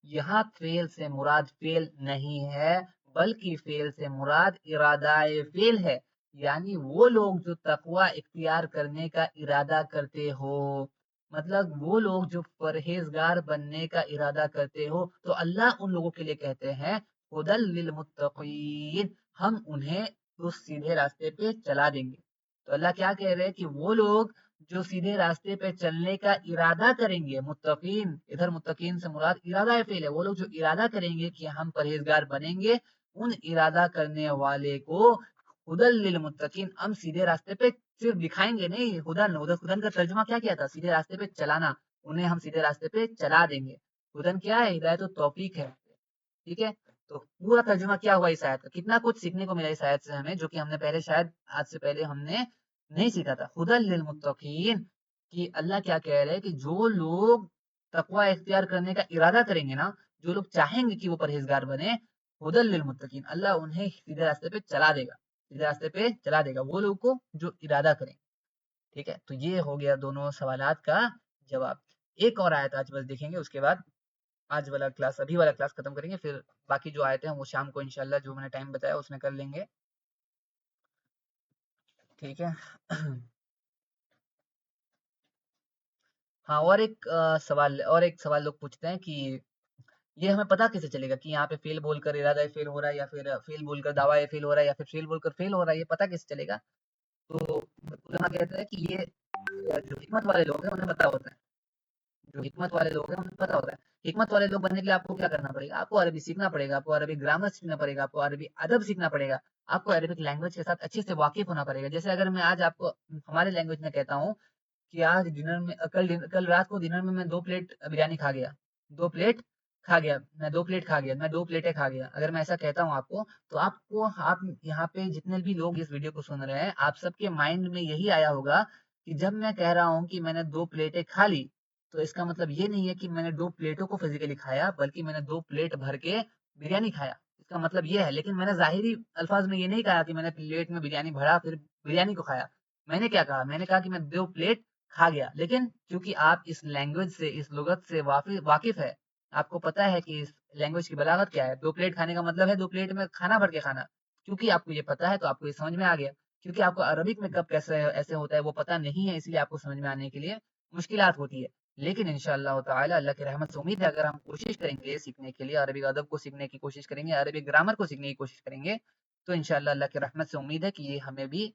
یہاں فعل سے مراد فعل نہیں ہے، بلکہ فعل سے مراد ارادہ فعل ہے، یعنی وہ لوگ جو تقوی اختیار کرنے کا ارادہ کرتے ہو، مطلب وہ لوگ جو پرہیزگار بننے کا ارادہ کرتے ہو، تو اللہ ان لوگوں کے لیے کہتے ہیں ہدل للمتقین، ہم انہیں اس سیدھے راستے پہ چلا دیں گے۔ تو اللہ کیا کہہ رہے ہیں کہ وہ لوگ جو سیدھے راستے پہ چلنے کا ارادہ کریں گے. متقین ادھر متقین سے مراد ارادہ فعل ہے. وہ لوگ جو ارادہ کریں گے کہ ہم پرہیزگار بنیں گے, ان ارادہ کرنے والے کو ہدل للمتقین, ہم سیدھے راستے پہ صرف دکھائیں گے نہیں. ہدن ہدن کا ترجمہ کیا کیا تھا؟ سیدھے راستے پہ چلانا. انہیں ہم سیدھے راستے پہ چلا دیں گے. ہدن کیا ہے؟ ہدایت و توفیق ہے. ٹھیک ہے, تو پورا ترجمہ کیا ہوا اس آیت کا؟ کتنا کچھ سیکھنے کو ملا اس آیت سے ہمیں, جو کہ ہم نے پہلے شاید آج سے پہلے ہم نے نہیں سیکھا تھا. ہدل للمتقین, کہ اللہ کیا کہہ رہے ہیں کہ جو لوگ تقوی اختیار کرنے کا ارادہ کریں گے نا, جو لوگ چاہیں گے کہ وہ پرہیزگار بنے, ہدل للمتقین, اللہ انہیں سیدھے راستے پہ چلا دے گا. سیدھے راستے پہ چلا دے گا وہ لوگ کو جو ارادہ کریں. ٹھیک ہے, تو یہ ہو گیا دونوں سوالات کا جواب. ایک اور آیت آج بس دیکھیں گے, اس کے بعد آج والا کلاس, ابھی والا کلاس ختم کریں گے. پھر باقی جو آیتیں ہیں وہ شام کو انشاءاللہ جو میں نے ٹائم بتایا اس میں کر لیں گے. ٹھیک ہے. ہاں, اور ایک سوال لوگ پوچھتے ہیں کہ یہ ہمیں پتا کیسے چلے گا کہ یہاں پہ فیل بول کر ارادہ فیل ہو رہا ہے, یا پھر فیل بول کر دعویٰ فیل ہو رہا ہے, یا پھر فیل بول کر فیل ہو رہا ہے, یہ پتا کیسے چلے گا؟ تو علماء کہتے ہیں کہ یہ جو حکمت والے لوگ ہیں انہیں پتا ہوتا ہے. جو حکمت والے لوگ ہیں انہیں پتا ہوتا ہے. حکمت والے لوگ بننے کے لیے آپ کو کیا کرنا پڑے گا؟ آپ کو عربی سیکھنا پڑے گا, آپ کو عربی گرامر سیکھنا پڑے گا, آپ کو عربی ادب سیکھنا پڑے گا, آپ کو عربک لینگویج کے ساتھ اچھے سے واقف ہونا پڑے گا. جیسے اگر میں آج آپ کو ہمارے لینگویج میں کہتا ہوں کہ آج ڈنر میں کل رات کو ڈنر میں 2 پلیٹ بریانی کھا گیا, 2 پلیٹ کھا گیا, میں 2 پلیٹ کھا گیا, میں 2 پلیٹیں کھا گیا. اگر میں ایسا کہتا ہوں آپ کو, تو آپ یہاں پہ جتنے بھی لوگ اس ویڈیو کو سن رہے ہیں, آپ سب کے مائنڈ میں یہی آیا ہوگا کہ جب میں کہہ رہا ہوں کہ میں نے 2 پلیٹیں کھا لی, تو اس کا مطلب یہ نہیں ہے کہ میں نے 2 پلیٹوں کو فزیکلی کھایا, بلکہ میں نے 2 پلیٹ بھر کے بریانی کھایا. اس کا مطلب یہ ہے. لیکن میں نے ظاہری الفاظ میں یہ نہیں کہا کہ میں نے پلیٹ میں بریانی بھرا پھر بریانی کو کھایا. میں نے کیا کہا؟ میں نے کہا کہ میں 2 پلیٹ کھا گیا. لیکن کیونکہ آپ اس لینگویج سے, اس لغت سے واقف ہے, آپ کو پتا ہے کہ اس لینگویج کی بلاغت کیا ہے. 2 پلیٹ کھانے کا مطلب ہے 2 پلیٹ میں کھانا بھر کے کھانا. کیونکہ آپ کو یہ پتا ہے تو آپ کو یہ سمجھ میں آ گیا. کیونکہ آپ کو عربک میں کب کیسے ایسے ہوتا ہے وہ پتا نہیں ہے, اس لیے آپ کو سمجھ میں آنے کے لیے مشکلات ہوتی ہے. لیکن انشاءاللہ تعالی اللہ کی رحمت سے امید ہے, اگر ہم کوشش کریں گے سیکھنے کے لیے, عربی ادب کو سیکھنے کی کوشش کریں گے, عربی گرامر کو سیکھنے کی کوشش کریں گے, تو انشاءاللہ اللہ کی رحمت سے امید ہے کہ یہ ہمیں بھی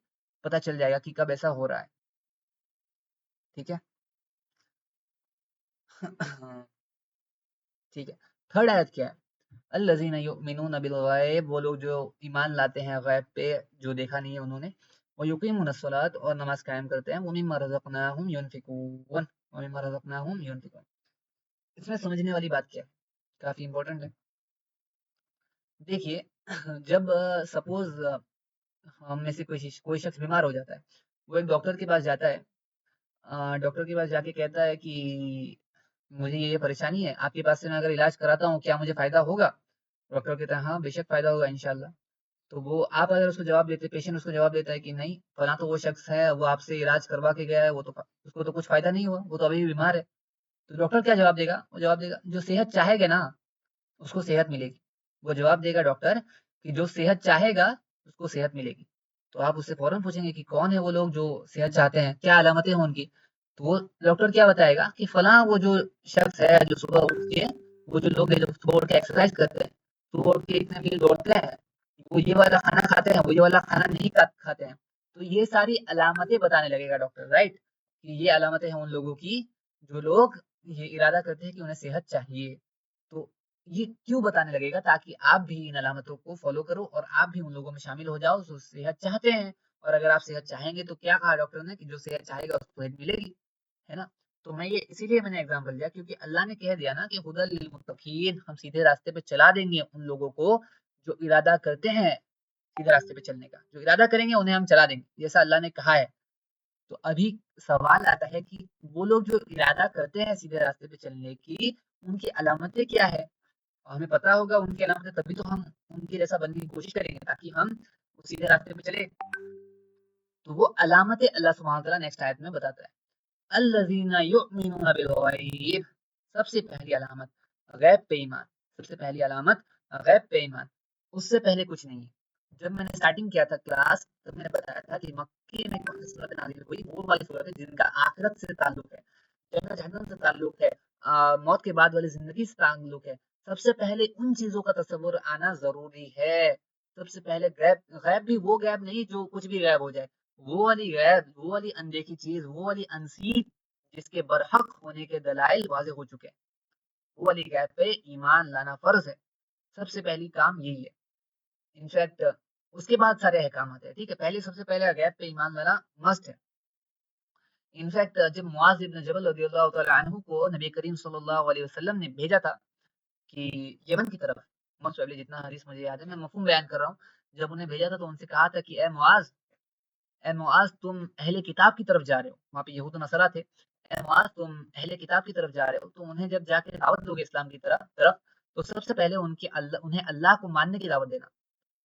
پتہ چل جائے گا کہ کب ایسا ہو رہا ہے. ٹھیک ہے. ٹھیک ہے. تھرڈ آیت کیا ہے؟ الذین یؤمنون بالغیب, وہ لوگ جو ایمان لاتے ہیں غیب پہ, جو دیکھا نہیں ہے انہوں نے. ویقیمون الصلاۃ, اور نماز قائم کرتے ہیں. ومما رزقناہم ینفقون, ومما رزقناہم ینفقون. اس میں سمجھنے والی بات کیا ہے, کافی امپورٹنٹ ہے. دیکھیے, جب سپوز ہم میں سے کوئی شخص بیمار ہو جاتا ہے, وہ ایک ڈاکٹر کے پاس جاتا ہے. ڈاکٹر کے پاس جا کے کہتا ہے کہ مجھے یہ پریشانی ہے, آپ کے پاس سے میں اگر علاج کراتا ہوں کیا مجھے فائدہ ہوگا؟ ڈاکٹر کہتا ہے ہاں بے شک فائدہ ہوگا انشاءاللہ. تو وہ آپ اگر اس کو جواب دیتے, پیشنٹ اس کو جواب دیتا ہے کہ نہیں فلاں تو وہ شخص ہے, وہ آپ سے علاج کروا کے گیا ہے, وہ تو اس کو تو کچھ فائدہ نہیں ہوا, وہ تو ابھی بھی بیمار ہے. تو ڈاکٹر کیا جواب دے گا؟ وہ جواب دے گا جو صحت چاہے گا نا اس کو صحت ملے گی. وہ جواب دے گا ڈاکٹر کہ جو صحت چاہے گا اس کو صحت ملے گی. تو آپ اس سے فوراً پوچھیں گے کہ کون ہے وہ لوگ جو صحت چاہتے ہیں, کیا علامتیں ہیں ان کی؟ تو وہ ڈاکٹر کیا بتائے گا کہ فلاں وہ جو شخص ہے جو صبح اٹھ کے, وہ جو لوگ ہیں جو صبح اٹھ کے ایکسرسائز کرتے ہیں, صبح اٹھ کے اتنے میل دوڑتے ہیں, وہ یہ والا کھانا کھاتے ہیں, وہ یہ والا کھانا نہیں کھاتے ہیں. تو یہ ساری علامتیں بتانے لگے گا ڈاکٹر, رائٹ, کہ یہ علامتیں ہیں ان لوگوں کی جو لوگ یہ ارادہ کرتے ہیں کہ انہیں صحت چاہیے. تو یہ کیوں بتانے لگے گا؟ تاکہ آپ بھی ان علامتوں کو فالو کرو اور آپ بھی ان لوگوں میں شامل ہو جاؤ جو صحت چاہتے ہیں. اور اگر آپ صحت چاہیں گے تو کیا کہا ڈاکٹر نے کہ جو صحت چاہے گا اس کو صحت ملے گی, ہے نا. تو میں یہ اسی لیے میں نے ایگزامپل دیا کیونکہ اللہ نے کہہ دیا نا کہ ہدی للمتقین, ہم سیدھے راستے پہ چلا دیں گے ان لوگوں کو جو ارادہ کرتے ہیں سیدھے راستے پہ چلنے کا. جو ارادہ کریں گے انہیں ہم چلا دیں گے جیسا اللہ نے کہا ہے. تو ابھی سوال آتا ہے کہ وہ لوگ جو ارادہ کرتے ہیں سیدھے راستے پہ چلنے کی, ان کی علامتیں کیا ہے؟ ہمیں پتا ہوگا ان کی علامتیں, تبھی تو ہم ان کے جیسا بننے کی کوشش کریں گے تاکہ ہم سیدھے راستے پہ چلے. تو وہ علامتیں اللہ سبحانہ وتعالیٰ نیکسٹ آیت میں بتاتا ہے. الذین یؤمنون بالغیب, سب سے پہلی علامت غیب پہ ایمان. سب سے پہلی علامت غیب پہ ایمان, اس سے پہلے کچھ نہیں ہے. جب میں نے سٹارٹنگ کیا تھا کلاس تب میں نے بتایا تھا کہ مکے میں کون سی صورت نازل ہوئی, وہ والی صورت ہے جن کا آخرت سے تعلق ہے, جنت جہنم سے تعلق ہے, موت کے بعد والی زندگی سے تعلق ہے. سب سے پہلے ان چیزوں کا تصور آنا ضروری ہے. سب سے پہلے غیب بھی وہ غیب نہیں جو کچھ بھی غیب ہو جائے, وہ والی غیب، وہ والی اندیکھی چیز، وہ والی انسین جس کے برحق ہونے کے دلائل واضح ہو چکے ہیں، وہ والی غیب پہ ایمان لانا فرض ہے. سب سے پہلی کام یہی ہے. انفیکٹ اس کے بعد سارے احکامات ہیں. ٹھیک ہے، پہلے سب سے پہلے غیب پہ ایمان لانا مسٹ ہے. انفیکٹ جب معاذ ابن جبل رضی اللہ تعالی عنہ کو نبی کریم صلی اللہ علیہ وسلم نے بھیجا تھا کہ یمن کی طرف، موسٹ پرابلی جتنا حدیث مجھے یاد ہے میں مفہوم بیان کر رہا ہوں، جب انہیں بھیجا تھا تو ان سے کہا تھا کہ اے معاذ تم اہل کتاب کی طرف جا رہے ہو. وہاں پہ یہود و نصارہ تھے. اے معاذ تم اہل کتاب کی طرف جا رہے ہو، تو انہیں جب جا کے دعوت دو گے اسلام کی طرف تو سب سے پہلے انہیں اللہ کو ماننے کی دعوت دینا.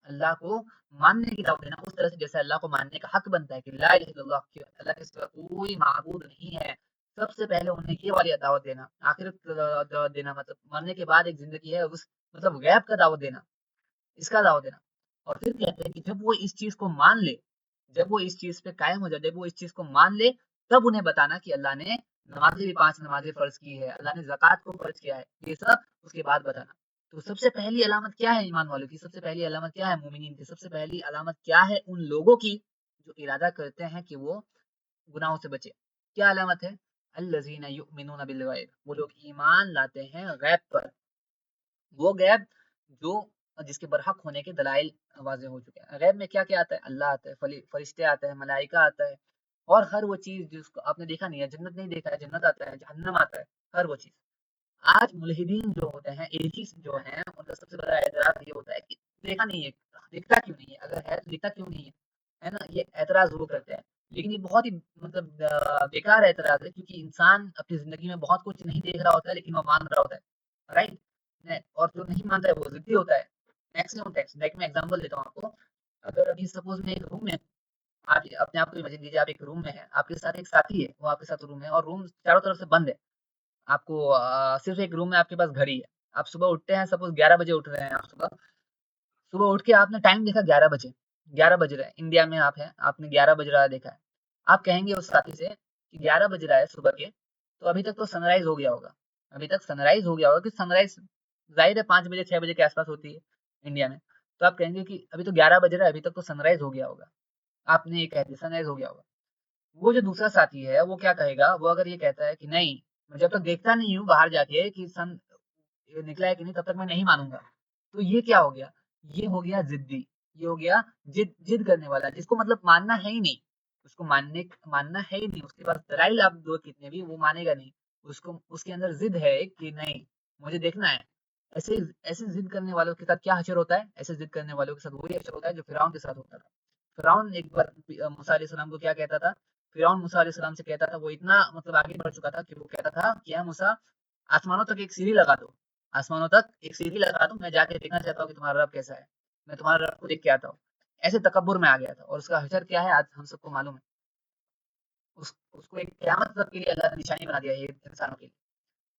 اللہ کو ماننے کی دعوت دینا اس طرح سے جیسے اللہ کو ماننے کا حق بنتا ہے کہ لا الہ الا اللہ، کہ اللہ کے سوا کوئی معبود نہیں ہے. سب سے پہلے انہیں یہ والی دعوت دینا. آخرت کا دعوت دینا مطلب مرنے کے بعد ایک زندگی ہے، اس مطلب غیب کا دعوت دینا، اس کا دعوت دینا. اور پھر کہتے ہیں کہ جب وہ اس چیز کو مان لے، جب وہ اس چیز پہ قائم ہو جائے، جب وہ اس چیز کو مان لے، تب انہیں بتانا کہ اللہ نے نمازیں بھی 5 نمازیں فرض کی ہے، اللہ نے زکوٰۃ کو فرض کیا ہے، یہ سب اس کے بعد بتانا. تو سب سے پہلی علامت کیا ہے ایمان والوں کی؟ سب سے پہلی علامت کیا ہے مومنین کی؟ سب سے پہلی علامت کیا ہے ان لوگوں کی جو ارادہ کرتے ہیں کہ وہ گناہوں سے بچے؟ کیا علامت ہے؟ الذین یؤمنون بالغیب، وہ لوگ ایمان لاتے ہیں غیب پر. وہ غیب جو جس کے برحق ہونے کے دلائل واضح ہو چکے ہیں. غیب میں کیا کیا آتا ہے؟ اللہ آتا ہے، فرشتے آتے ہیں، ملائکہ آتا ہے، اور ہر وہ چیز جس کو آپ نے دیکھا نہیں ہے. جنت نہیں دیکھا ہے، جنت آتا ہے، جہنم آتا ہے، ہر وہ چیز. آج ملحدین جو ہوتے ہیں، ایتھیسٹ جو ہیں، ان کا سب سے بڑا اعتراض یہ ہوتا ہے کہ دیکھا نہیں ہے، دکھتا کیوں نہیں ہے؟ اگر ہے تو دکھتا کیوں نہیں ہے؟ ہے نا، یہ اعتراض ضرور کرتے ہیں. لیکن یہ بہت ہی مطلب بیکار اعتراض ہے، کیونکہ انسان اپنی زندگی میں بہت کچھ نہیں دیکھ رہا ہوتا ہے لیکن وہ مان رہا ہوتا ہے، رائٹ. اور جو نہیں مانتا ہے وہ ضدی ہوتا ہے. میکسیمم ٹیکس میں ایگزامپل دیتا ہوں آپ کو. اگر ابھی سپوز میں ایک روم میں، آپ اپنے آپ کو امیجن کیجیے، آپ ایک روم میں ہیں، آپ کے ساتھ ایک ساتھی ہے، وہ آپ کے ساتھ روم ہے، اور روم چاروں طرف سے بند ہے. آپ کو صرف ایک روم میں آپ کے پاس گھڑی ہے. آپ صبح اٹھتے ہیں، سپوز 11 بجے اٹھ رہے ہیں. آپ صبح اٹھ کے آپ نے ٹائم دیکھا 11 بجے، 11 بج رہے ہیں، انڈیا میں آپ ہیں، آپ نے 11 بج رہا دیکھا ہے. آپ کہیں گے اس ساتھی سے کہ 11 بج رہا ہے صبح کے، تو ابھی تک تو سن رائز ہو گیا ہوگا. ابھی تک سن رائز ہو گیا ہوگا، کہ سن رائز ظاہر ہے 5 بجے 6 بجے کے آس پاس ہوتی ہے انڈیا میں. تو آپ کہیں گے کہ ابھی تو 11 بج رہا ہے، ابھی تک تو سن رائز ہو گیا ہوگا. آپ نے یہ کہہ دیا سن رائز ہو گیا ہوگا. وہ جو دوسرا ساتھی ہے وہ کیا کہے گا؟ وہ اگر یہ کہتا ہے کہ نہیں، میں جب تک دیکھتا نہیں ہوں باہر جا کے کہ سن نکلا ہے کہ نہیں، تب تک میں نہیں مانوں گا. تو یہ کیا ہو گیا؟ یہ ہو گیا ضدی، یہ ہو گیا جد کرنے والا، جس کو مطلب ماننا ہے ہی نہیں. اس کو ماننا ہے ہی نہیں، اس کے پاس دلائل آپ دو کتنے بھی، وہ مانے گا نہیں. اس کے اندر ضد ہے کہ نہیں، مجھے دیکھنا ہے. ایسے ضد کرنے والوں کے ساتھ کیا حشر ہوتا ہے؟ ایسے ضد کرنے والوں کے ساتھ وہی حشر ہوتا ہے جو فرعون کے ساتھ ہوتا تھا. فرعون ایک بار موسیٰ علیہ السلام کو کیا کہتا تھا؟ فرعون موسیٰ علیہ السلام سے کہتا تھا، وہ اتنا مطلب آگے بڑھ چکا تھا کہ وہ کہتا تھا کہ موسیٰ آسمانوں تک ایک سیڑھی لگا دو، آسمانوں تک ایک سیڑھی لگا دو، میں جا کے دیکھنا چاہتا ہوں کہ تمہارا رب کیسا ہے، میں تمہارے رب کو دیکھ کے آتا ہوں. ایسے تکبر میں آ گیا تھا. اور اس کا حشر کیا ہے آج ہم سب کو معلوم ہے. اس کو ایک قیامت تک کے لیے اللہ نے نشانی بنا دیا ہے انسانوں کے لیے.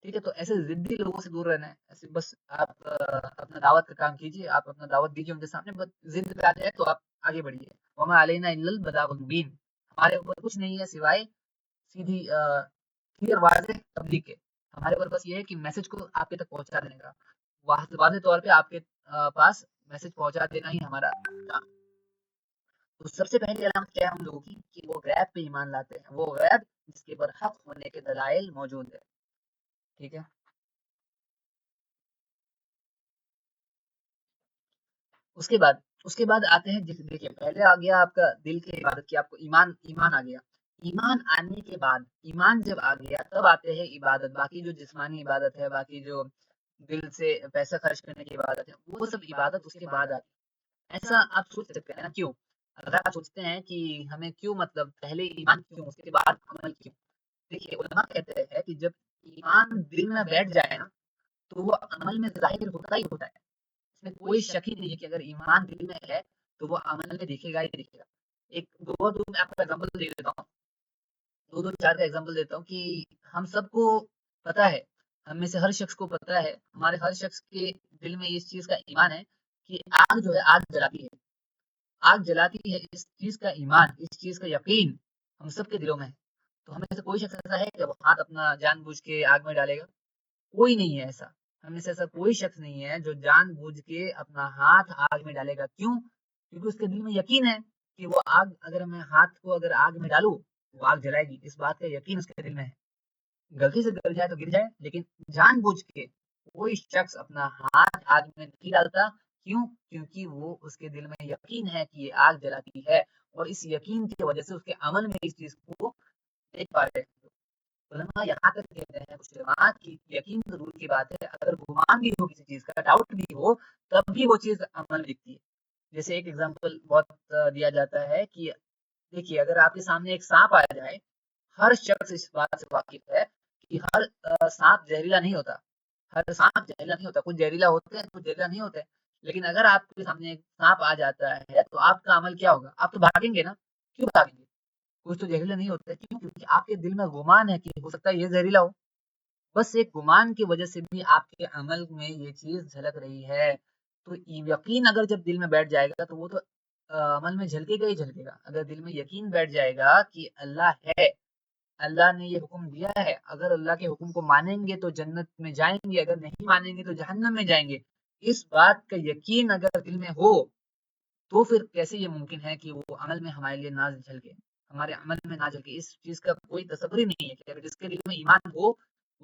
ٹھیک ہے، تو ایسے ضدی لوگوں سے دور رہنا ہے. ایسے بس آپ اپنا دعوت کا کام کیجیے، آپ اپنا دعوت دیجیے ان کے سامنے. بس ضد پہ آ جائے تو آپ آگے بڑھیے. وما علینا الا البلاغ المبین، ہمارے اوپر کچھ نہیں ہے سوائے سیدھی کلیئر واضح تبلیغ کے. ہمارے اوپر بس یہ ہے کہ میسج کو آپ کے تک پہنچا دینے کا، واضح طور پہ آپ کے پاس میسج پہنچا دینا ہی ہمارا کام. تو سب سے پہلی علامت کیا ہے ہم لوگوں کی؟ کہ وہ غیب پہ ایمان لاتے ہیں، وہ غیب جس کے برحق ہونے کے دلائل موجود ہے. ٹھیک ہے، اس کے بعد آتے ہیں، دیکھیے پہلے آ گیا آپ کا دل کی عبادت کی، آپ کو ایمان آ گیا. ایمان آنے کے بعد، ایمان جب آ گیا تب آتے ہیں عبادت. باقی جو جسمانی عبادت ہے، باقی جو دل سے پیسہ خرچ کرنے کی عبادت ہے، وہ سب عبادت اس کے بعد آتی ہے. ایسا آپ سوچ سکتے ہیں نا، کیوں؟ اگر آپ سوچتے ہیں کہ ہمیں کیوں مطلب پہلے ایمان کیوں اس کے بعد عمل کیوں؟ دیکھیے علماء کہتے ہیں کہ جب ایمان دل میں بیٹھ جائے نا تو وہ عمل میں ظاہر ہوتا ہی ہوتا ہے. اس میں کوئی شک ہی نہیں ہے کہ اگر ایمان دل میں ہے تو وہ عمل میں دکھے گا ہی دکھے گا. ایک دو میں آپ کو ایگزامپل دے دیتا ہوں، دو چار کا ایگزامپل دیتا ہوں کہ ہم سب کو پتا ہے، ہم میں سے ہر شخص کو پتا ہے، ہمارے ہر شخص کے دل میں اس چیز کا ایمان ہے کہ آگ جو ہے آگ جلاتی ہے، آگ جلاتی ہے. اس چیز کا ایمان، اس چیز کا یقین ہم سب کے دلوں میں ہے. تو ہمیں سے کوئی شخص ایسا ہے کہ وہ ہاتھ اپنا جان بوجھ کے آگ میں ڈالے گا؟ کوئی نہیں ہے ایسا. ہمیں سے ایسا کوئی شخص نہیں ہے جو جان بوجھ کے اپنا ہاتھ آگ میں ڈالے گا. کیوں؟ کیونکہ اس کے دل میں یقین ہے کہ وہ آگ اگر میں ہاتھ کو اگر آگ میں ڈالوں وہ آگ جلائے گی، اس بات کا یقین اس کے دل میں ہے. غلطی سے گر جائے تو گر جائے، لیکن جان بوجھ کے کوئی شخص اپنا ہاتھ آگ میں نہیں ڈالتا. کیوں؟ کیونکہ وہ اس کے دل میں یقین ہے کہ یہ آگ جلاتی ہے، اور اس یقین کی وجہ سے اس کے عمل میں اس چیز کو دیکھ پا رہے ہیں. علماء یہاں تک کہتے ہیں کچھ جماعت کی یقین تو دور کی بات ہے، اگر گمان بھی ہو کسی چیز کا، ڈاؤٹ بھی ہو، تب بھی وہ چیز عمل میں دکھتی ہے. جیسے ایک ایگزامپل بہت دیا جاتا ہے کہ دیکھیے اگر آپ کے سامنے ایک سانپ آ جائے، ہر شخص اس بات سے واقف ہے کہ ہر سانپ زہریلا نہیں ہوتا. ہر سانپ زہریلا نہیں ہوتا، کچھ زہریلا ہوتے ہیں کچھ زہریلا نہیں ہوتے. لیکن اگر آپ کے سامنے ایک سانپ آ جاتا ہے تو آپ کا عمل کیا ہوگا؟ آپ تو بھاگیں گے نا. کیوں بھاگیں گے؟ کچھ تو زہریلا نہیں ہوتا. کیوں؟ کیونکہ آپ کے دل میں گمان ہے کہ ہو سکتا ہے یہ زہریلا ہو. بس ایک گمان کی وجہ سے بھی آپ کے عمل میں یہ چیز جھلک رہی ہے. تو یقین اگر جب دل میں بیٹھ جائے گا تو وہ تو عمل میں جھلکے گا ہی جھلکے گا. اگر دل میں یقین بیٹھ جائے گا کہ اللہ ہے، اللہ نے یہ حکم دیا ہے، اگر اللہ کے حکم کو مانیں گے تو جنت میں جائیں گے، اگر نہیں مانیں گے تو جہنم میں جائیں گے، اس بات کا یقین اگر دل میں ہو تو پھر کیسے یہ ممکن ہے کہ وہ عمل میں ہمارے لیے نہ جھلکے، ہمارے عمل میں نہ جھلکے. اس چیز کا کوئی تصور ہی نہیں ہے کہ اگر جس کے دل میں ایمان ہو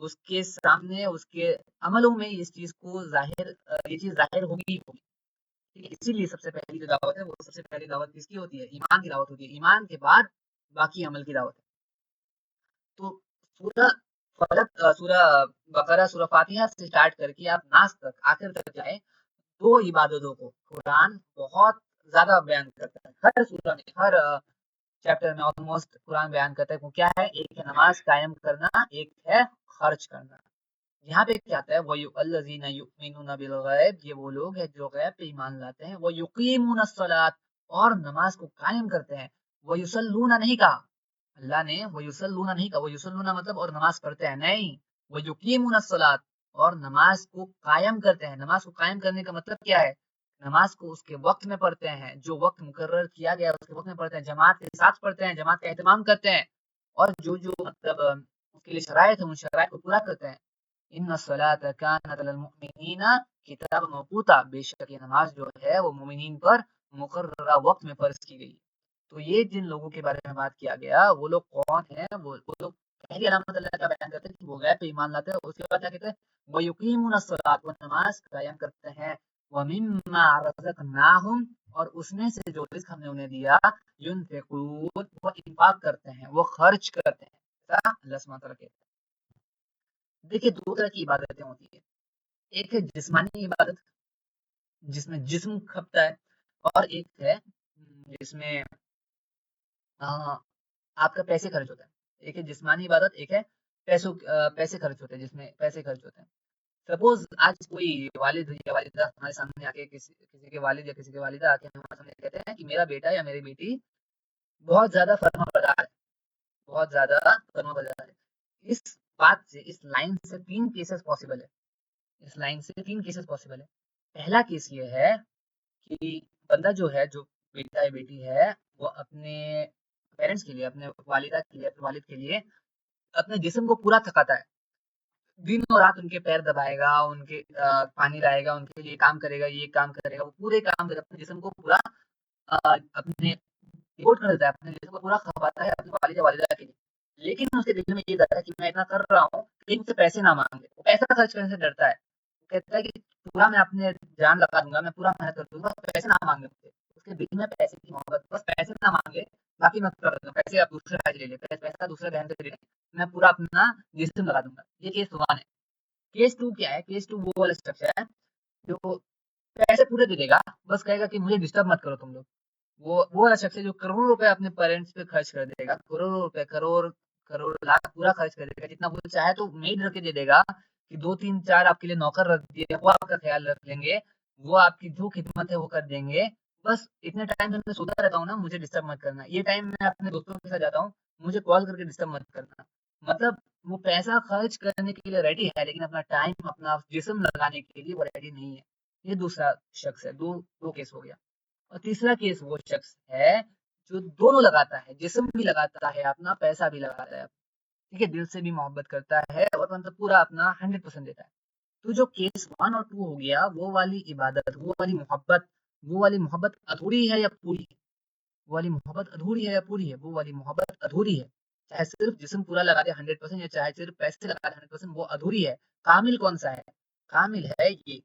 اس کے سامنے اس کے عملوں میں اس چیز کو ظاہر یہ چیز ظاہر ہوگی ہی ہوگی. اسی لیے سب سے پہلی جو دعوت ہے وہ سب سے پہلی دعوت کس کی ہوتی ہے؟ ایمان کی دعوت ہوتی ہے. ایمان کے بعد باقی عمل کی دعوت ہے. تو سورہ فلق، سورہ بقرہ، سورہ فاتحہ سے اسٹارٹ کر کے آپ ناس تک آخر تک جائیں، دو عبادتوں کو قرآن بہت زیادہ بیان کرتا ہے. ہر سورہ میں، ہر چیپٹر میں آلموسٹ قرآن بیان کرتا ہے. وہ کیا ہے؟ ایک ہے نماز قائم کرنا، ایک ہے خرچ کرنا. یہاں پہ کیا آتا ہے؟ وَالَّذِينَ يُؤْمِنُونَ بِالْغَيْبِ، یہ وہ لوگ ہیں جو غیب پہ ایمان لاتے ہیں. وَيُقِيمُونَ الصَّلَاةَ، اور نماز کو قائم کرتے ہیں. وَيُصَلُّونَ نہیں کہا اللہ نے، وَيُصَلُّونَ نہیں کہا. وَيُصَلُّونَ مطلب اور نماز پڑھتے ہیں نہیں. وَيُقِيمُونَ الصَّلَاةَ، اور نماز کو قائم کرتے ہیں. نماز کو قائم کرنے کا مطلب کیا ہے؟ نماز کو اس کے وقت میں پڑھتے ہیں، جو وقت مقرر کیا گیا اس کے وقت میں پڑھتے ہیں، جماعت کے ساتھ پڑھتے ہیں، جماعت کا اہتمام کرتے ہیں، اور جو مطلب اس کے لیے شرائط ہے ان شرائط کو پورا کرتے ہیں. ان الصلاۃ کانت علی المؤمنین کتابا موقوتا، بے شک یہ نماز جو ہے وہ مومنین پر مقررہ وقت میں فرض کی گئی. تو یہ جن لوگوں کے بارے میں بات کیا گیا وہ لوگ کون ہیں؟ وہ لوگ پہلی علامت اللہ کا بیان کرتے ہیں کہ وہ غیب پہ ایمان لاتے ہیں. اس کے بعد کیا کہتے ہیں؟ وَيُقِيمُونَ الصَّلَاةَ، وہ نماز قائم کرتے ہیں. وَمِمَّا رَزَقْنَاهُمْ، اور اس میں سے جو رزق ہم نے انہیں دیا، يُنْفِقُونَ، وہ انفاق کرتے ہیں، وہ خرچ کرتے ہیں. اللہ سبحانہ وتعالیٰ کہتے ہیں. دیکھیے دو طرح کی عبادتیں ہوتی ہیں. ایک ہے جسمانی عبادت جس میں جسم کھپتا ہے، اور ایک ہے جس میں آپ کا پیسے خرچ ہوتا ہے. ایک ہے جسمانی عبادت، ایک ہے پیسے خرچ ہوتے ہیں، جس میں پیسے خرچ ہوتے ہیں. سپوز آج کوئی والد یا والدہ ہمارے سامنے آ کے کسی کے والد یا کسی کے والدہ آ کے ہمارے سامنے کہتے ہیں کہ میرا بیٹا یا میری بیٹی بہت زیادہ فرما بردار ہے، بہت زیادہ فرما بردار ہے. اس بات سے، اس لائن سے تین کیسز پاسبل ہے. اس لائن سے تین کیسز پاسبل ہے. پہلا کیس یہ ہے کہ بندہ جو ہے، جو بیٹا یا بیٹی ہے، وہ اپنے پیرنٹس کے لیے، اپنے والدہ کے لیے، اپنے والد کے لیے اپنے جسم کو پورا تھکاتا ہے. دن اور رات ان کے پیر دبائے گا، ان کے پانی لائے گا، ان کے لیے کام کرے گا، یہ کام کرے گا، وہ پورے کام کرے گا، اپنے جسم کو پورا اپنے ڈیوٹ کر دیتا ہے، اپنے جسم کو پورا کھپاتا ہے اپنے والد یا والدہ کے لیے. لیکن اس کے دل میں یہ ڈر ہے کہ میں اتنا کر رہا ہوں کہ مجھ سے پیسے نہ مانگے. وہ پیسہ خرچ کرنے سے ڈرتا ہے. وہ کہتا ہے کہ پورا میں اپنے جان لگا دوں گا، میں پورا محنت کر دوں گا، پیسے نہ مانگے مجھے. اس کے دل میں پیسے کی محبت، بس پیسے نہ مانگے، باقی میں کر دوں گا. پیسے آپ دوسرے بھائی لے لے، پیسہ دوسرے بہن سے لے لے، میں پورا اپنا جسم لگا دوں گا. یہ کیس ون ہے. کیس ٹو کیا ہے؟ کیس ٹو وہ والا اسٹرکچر ہے جو پیسے پورے دے دے گا، بس کہے گا کہ مجھے ڈسٹرب مت کرو تم لوگ. وہ والا شخص ہے جو کروڑوں روپے اپنے پیرنٹس پہ خرچ کر دے گا، کروڑوں روپے، کروڑ لاکھ پورا خرچ کر دے گا. جتنا وہ چاہے تو میڈ رکھ کے دے دے گا کہ 2 3 4 آپ کے لیے نوکر رکھ دیے، وہ آپ کا خیال رکھ لیں گے، وہ آپ کی جو خدمت ہے وہ کر دیں گے. بس اتنے ٹائم میں سوتا رہتا ہوں نا، مجھے ڈسٹرب مت کرنا. یہ ٹائم میں اپنے دوستوں کے ساتھ جاتا ہوں، مجھے کال کر کے ڈسٹرب مت کرنا. مطلب وہ پیسہ خرچ کرنے کے لیے ریڈی ہے، لیکن اپنا ٹائم، اپنا جسم لگانے کے لیے وہ ریڈی نہیں ہے. یہ دوسرا شخص ہے. دو کیس ہو گیا. اور تیسرا کیس وہ شخص ہے جو دونوں لگاتا ہے، جسم بھی لگاتا ہے اپنا، پیسہ بھی لگاتا ہے. ٹھیک ہے، دل سے بھی محبت کرتا ہے اور مطلب پورا اپنا 100% دیتا ہے. تو جو کیس 1 اور 2 ہو گیا، وہ والی عبادت، وہ والی محبت ادھوری ہے یا پوری ہے؟ وہ والی محبت ادھوری ہے یا پوری ہے؟ وہ والی محبت ادھوری ہے. چاہے صرف جسم پورا لگا دے 100% یا چاہے صرف پیسے لگا دے 100%، وہ ادھوری ہے. کامل کون سا ہے؟ کامل ہے یہ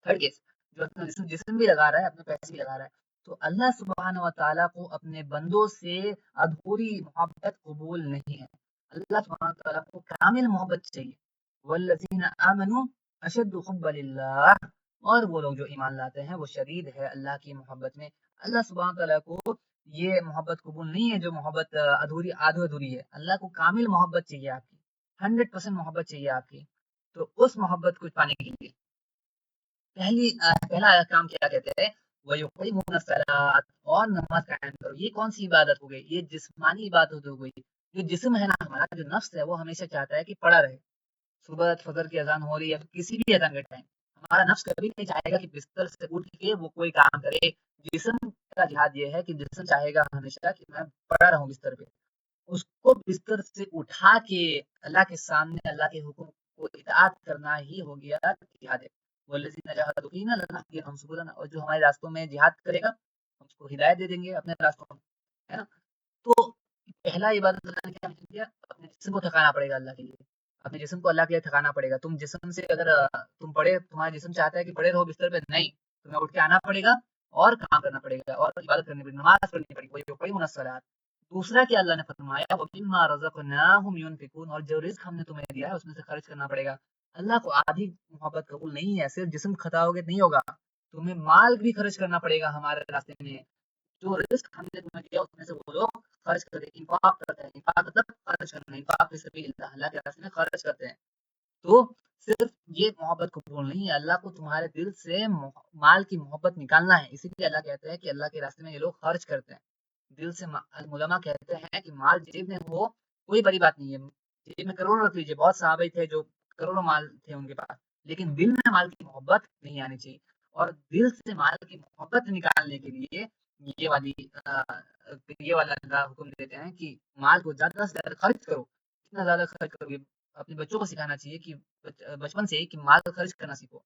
تھرڈ کیس، جو اپنا جسم بھی لگا رہا ہے، اپنے پیسے بھی لگا رہا ہے. تو اللہ سبحانہ و تعالیٰ کو اپنے بندوں سے ادھوری محبت قبول نہیں ہے. اللہ سبحانہ و تعالیٰ کو کامل محبت چاہیے. والذین آمنوا اشد حبا للہ، اور وہ لوگ جو ایمان لاتے ہیں وہ شدید ہے اللہ کی محبت میں. اللہ سبحانہ و تعالیٰ کو یہ محبت قبول نہیں ہے جو محبت ادھوری آدھو ادھوری ہے. اللہ کو کامل محبت چاہیے آپ کی، 100% محبت چاہیے آپ کی. تو اس محبت کو پانے کے لیے پہلا کام کیا کہتے ہیں؟ وَيُقِيمُونَ الصَّلَاةَ، اور نماز قائم کرو. یہ کون سی عبادت ہو گئی؟ یہ جسمانی عبادت ہو گئی. جو جسم ہے نا ہمارا، جو نفس ہے، وہ ہمیشہ چاہتا ہے کہ پڑا رہے. صبح فجر کی اذان ہو رہی ہے، کسی بھی اذان کے ٹائم ہمارا نفس کبھی نہیں چاہے گا کہ بستر سے اٹھ کے وہ کوئی کام کرے. جسم کا جہاد یہ ہے کہ جسم چاہے گا ہمیشہ کہ میں پڑا رہوں بستر پہ. اس کو بستر سے اٹھا کے اللہ کے سامنے اللہ کے حکم کو اطاعت کرنا ہی ہو گیا جہاد ہے. والذین جاہدوا فینا لنہدینہم سبلنا، اور جو ہمارے راستوں میں جہاد کرے گا ہم اس کو ہدایت دے دیں گے اپنے راستوں میں، ہے نا. تو پہلا عبادت اللہ نے کیا کیا؟ اپنے جسم کو تھکانا پڑے گا اللہ کے لیے. اپنے جسم کو اللہ کے لیے تھکانا پڑے گا. تم جسم سے اگر تم پڑے، تمہارا جسم چاہتا ہے کہ پڑے رہو بستر پہ، نہیں، تمہیں اٹھ کے آنا پڑے گا اور کام کرنا پڑے گا اور عبادت کرنی پڑے گی، نماز پڑھنی پڑے گی. وَيُقِيمُونَ الصَّلَاةَ. دوسرا کیا اللہ نے فرمایا؟ وَمِمَّا رَزَقْنَاهُمْ يُنْفِقُونَ، اور جو رزق ہم نے تمہیں دیا ہے اس میں سے خرچ کرنا پڑے گا. اللہ کو آدھی محبت قبول نہیں ہے. صرف جسم کھتا ہوگے نہیں ہوگا، تمہیں مال بھی خرچ کرنا پڑے گا ہمارے راستے میں. جو رزق ہم نے تمہیں دیا اس میں سے وہ لوگ خرچ کرتے ہیں، انفاق کرتے ہیں. انفاق مطلب خرچ کرنا، انفاق فی سبیل اللہ، اللہ کے راستے میں خرچ کرتے ہیں. تو صرف یہ محبت قبول نہیں ہے، اللہ کو تمہارے دل سے مال کی محبت نکالنا ہے. اسی لیے اللہ کہتے ہیں کہ اللہ کے راستے میں یہ لوگ خرچ کرتے ہیں دل سے. علماء کہتے ہیں کہ مال جیب میں ہو کوئی بڑی بات نہیں ہے، جیب میں کروڑوں رکھ لیجیے. بہت صحابہ تھے جو کروڑوں مال تھے ان کے پاس، لیکن دل میں مال کی محبت نہیں آنی چاہیے. اور دل سے مال کی محبت نکالنے کے لیے یہ والی یہ والا اللہ حکم دیتے ہیں کہ مال کو زیادہ سے زیادہ خرچ کرو. جتنا زیادہ خرچ کرو گے، اپنے بچوں کو سکھانا چاہیے کہ بچپن سے ہی کہ مال خرچ کرنا سیکھو.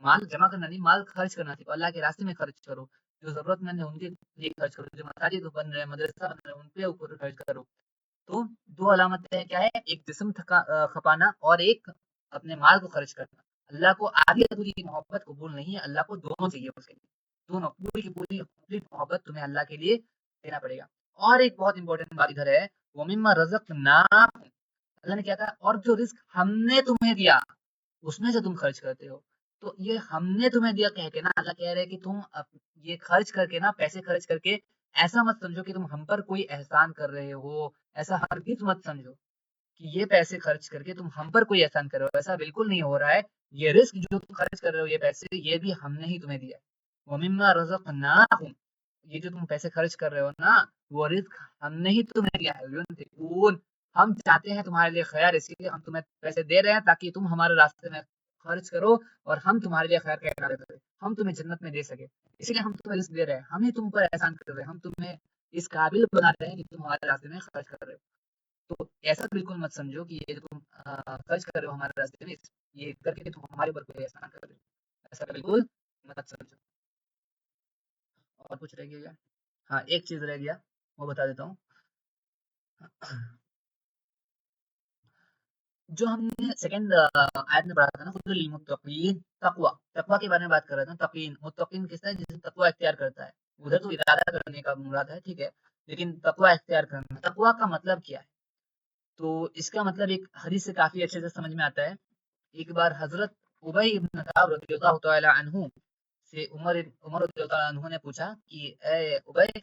مال جمع کرنا نہیں، مال خرچ کرنا سیکھو. اللہ کے راستے میں خرچ کرو. جو ضرورت مند ہے ان کے لیے خرچ کرو. جو مساجد بن رہے ہیں، مدرسہ بن رہے ہیں، ان پہ اوپر خرچ کرو. تو دو علامتیں کیا ہے؟ ایک جسم کھپانا اور ایک اپنے مال کو خرچ کرنا. اللہ کو آدھی ادھوری کی محبت قبول نہیں ہے، اللہ کو دونوں چاہیے. اس کے لیے دونوں پوری کی پوری کمپلیٹ محبت تمہیں اللہ کے لیے دینا پڑے گا. اور ایک بہت امپورٹنٹ بات ادھر ہے، وَمِمَّا رَزَقْنَاهُمْ، اللہ نے کیا کہا؟ اور جو رزق ہم نے تمہیں دیا اس میں سے تم خرچ کرتے ہو. تو یہ ہم نے تمہیں دیا کہہ کے نا اللہ کہہ رہے کہ تم یہ خرچ کر کے نا، پیسے خرچ کر کے ایسا مت سمجھو کہ تم ہم پر کوئی احسان کر رہے ہو. ایسا ہرگز مت سمجھو کہ یہ پیسے خرچ کر کے تم ہم پر کوئی احسان کر رہے ہو. ایسا بالکل نہیں ہو رہا ہے. یہ رزق جو تم خرچ کر رہے ہو، یہ پیسے، یہ بھی ہم نے ہی تمہیں دیا. وَمِمَّا رَزَقْنَاهُمْ، یہ جو تم پیسے خرچ کر رہے ہو نا، وہ رزق ہم نے ہی تمہیں دیا ہے. يُنْفِقُونَ، ہم چاہتے ہیں تمہارے لیے خیر، اسی لیے ہم تمہیں پیسے دے رہے ہیں تاکہ تم ہمارے راستے میں خرچ کرو اور ہم تمہارے لیے خیر کا ارادہ کریں، ہم تمہیں جنت میں دے سکے. اسی لیے ہم تمہیں رزق دے رہے ہیں، ہم ہی تم پر احسان کر رہے ہیں، ہم تمہیں اس قابل بنا رہے ہیں کہ تم ہمارے راستے میں خرچ کر رہے ہو. تو ایسا بالکل مت سمجھو کہ یہ جو تم خرچ کر رہے ہو ہمارے راستے میں، یہ کر کے تم ہمارے اوپر کوئی احسان کر رہے ہو. ایسا بالکل مت سمجھو. اور کچھ رہ گیا کیا؟ ہاں، ایک چیز رہ گیا، وہ بتا دیتا ہوں. جو ہم نے سیکنڈ آیت میں پڑھا تھا نا، خود للمتقین، تقوی، تقوی کے بارے میں بات کر رہے تھے. تقین، متقین کس طرح جسے تقوی اختیار کرتا ہے. ادھر تو ارادہ کرنے کا مراد ہے، ٹھیک ہے، لیکن تقوی اختیار کرنا، تقوی کا مطلب کیا ہے؟ تو اس کا مطلب ایک حدیث سے کافی اچھے سے سمجھ میں آتا ہے. ایک بار حضرت ابی بن کعب رضی اللہ تعالی عنہ سے عمر رضی اللہ تعالی عنہ نے پوچھا کہ اے ابی،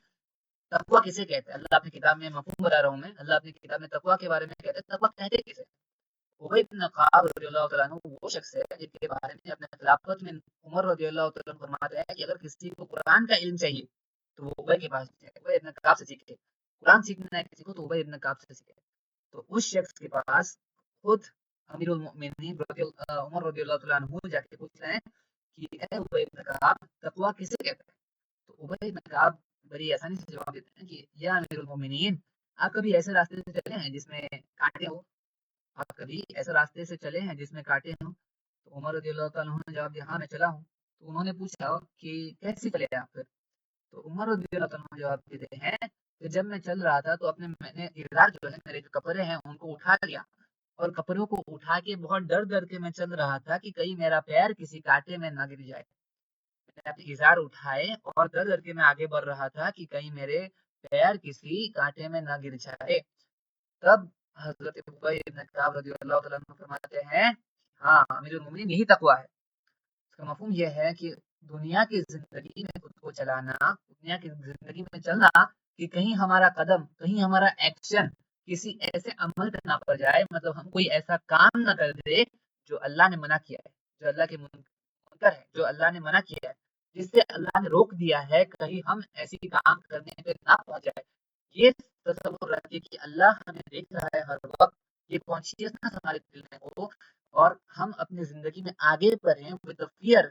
تقوی کسے کہتے ہیں؟ اللہ اپنی کتاب میں مفہوم بتا رہا ہوں میں، اللہ اپنی کتاب میں تقوی کے بارے میں کہتے ہیں. تقوی کہتے کسے؟ ابی بن کعب رضی اللہ تعالیٰ عنہ وہ شخص ہے جن کے بارے میں اپنے خلافت میں عمر رضی اللہ تعالیٰ عنہ فرماتے ہیں کہ اگر کسی کو قرآن کا علم چاہیے تو وہ ابی کے پاس جائے، ابی بن کعب سے سیکھے. قرآن سیکھنا ہے کسی کو تو ابی بن کعب سے سیکھے. تو اس شخص کے پاس خود امیر المؤمنین عمر رضی اللہ تعالیٰ عنہ جا کے پوچھ رہے ہیں کہ اے ابی بن کعب، تقوی کسے کہتے ہیں؟ تو ابی بن کعب بڑی آسانی سے جواب دیتے ہیں کہ یا امیر المؤمنین، آپ کبھی ایسے راستے سے چلے ہیں جس میں کانٹے ہو؟ آپ کبھی ایسے راستے سے چلے ہیں جس میں کانٹے ہوں؟ تو عمر رضی اللہ تعالیٰ عنہ نے جواب دیا، ہاں میں چلا ہوں. تو انہوں نے پوچھا کہ کیسے چلے آپ پھر؟ تو عمر رضی اللہ عنہ جواب دیتے ہیں کہ جب میں چل رہا تھا تو میں نے ازار جو ہے میرے جو کپڑے ہیں ان کو اٹھا لیا، اور کپڑوں کو اٹھا کے بہت ڈر ڈر کے میں چل رہا تھا کہ کہیں میرا پیر کسی کانٹے میں نہ گر جائے۔ میں نے اپنے ازار اٹھائے اور ڈر ڈر کے میں آگے بڑھ رہا تھا کہ کہیں میرے پیر کسی کانٹے میں نہ گر جائے۔ تب حضرت ابی بن کعب رضی اللہ تعالیٰ عنہ فرماتے ہیں ہاں امیر المومنین یہی تقویٰ ہے۔ اس کا مفہوم یہ ہے کہ دنیا کی زندگی میں خود کو چلانا، دنیا کی زندگی میں چلنا کہ کہیں ہمارا قدم، کہیں ہمارا ایکشن کسی ایسے عمل پہ نہ پڑ جائے، مطلب ہم کوئی ایسا کام نہ کر دے جو اللہ نے منع کیا ہے، جو اللہ کے منکر ہے، جو اللہ نے منع کیا ہے، جس سے اللہ نے روک دیا ہے، کہیں ہم ایسی کام کرنے پہ نہ پہنچ جائے۔ یہ تصور رکھیے کہ اللہ ہمیں دیکھ رہا ہے ہر وقت، یہ کانشیسنس ہمارے دل میں ہو، اور ہم اپنی زندگی میں آگے بڑھیں ود فیئر،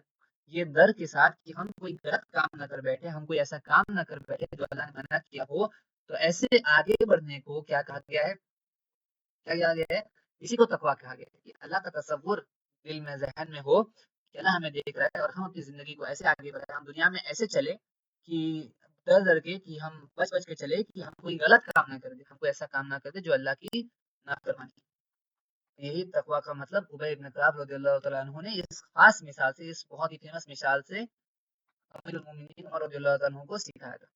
یہ ڈر کے ساتھ کہ ہم کوئی غلط کام نہ کر بیٹھے، ہم کوئی ایسا کام نہ کر بیٹھے جو اللہ نے منع کیا ہو۔ تو ایسے آگے بڑھنے کو کیا کہا گیا ہے؟ کیا کہا گیا ہے؟ اسی کو تقویٰ کہا گیا ہے کہ اللہ کا تصور دل میں، ذہن میں ہو کہ اللہ ہمیں دیکھ رہا ہے، اور ہم اپنی زندگی کو ایسے آگے بڑھائیں، ہم دنیا میں ایسے چلے کہ ڈر ڈر کے، کہ ہم بچ بچ کے چلے کہ ہم کوئی غلط کام نہ کر دیں، ہم کوئی ایسا کام نہ کر دیں جو اللہ کی نافرمانی۔ یہی تقویٰ کا مطلب ابی بن کعب رضی اللہ تعالیٰ عنہ نے اس خاص مثال سے، اس بہت ہی فیمس مثال سے امیر المومنین عمر رضی اللہ تعالیٰ عنہ کو سکھایا تھا۔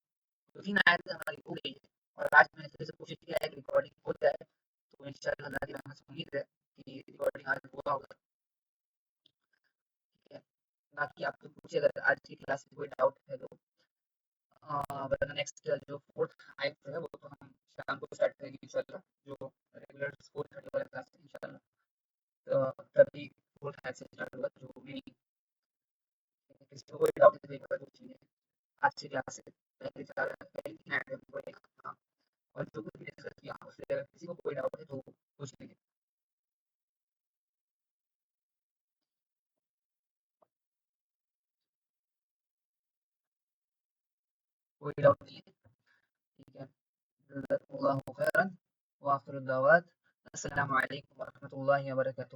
تو 3 آیتیں ہماری ہو گئی ہے، اور آج میں نے پھر سے کوشش کیا ہے کہ ریکارڈنگ ہو جائے، تو انشاءاللہ اللہ کی رحمت سے امید ہے کہ ریکارڈنگ آج پورا ہوگا۔ ٹھیک ہے، باقی آپ کو پوچھے اگر آج کی کلاس میں کوئی ڈاؤٹ ہے تو نیکسٹ جو فورتھ آیت ہے وہ تو ہم شام کو اسٹارٹ کریں گے انشاءاللہ، جو ریگولر 4:30 والا کلاس ہے انشاءاللہ، تبھی فورتھ آیت سے اسٹارٹ ہوگا۔ جو بھی کسی کو کوئی ڈاؤٹ ہے تو پوچھیے آج کی کلاس سے پہلے 3 آیتیں پڑھیں گے، ہاں، اور جو کچھ بھی ڈسکس کیا اس سے اگر کسی کو کوئی ڈاؤٹ ہے تو پوچھ لیں گے۔ کوئی ڈاؤٹ نہیں ہے؟ ٹھیک ہے، جزاکم اللہ خیرا، وآخر الدعوات السلام علیکم ورحمۃ اللہ وبرکاتہ۔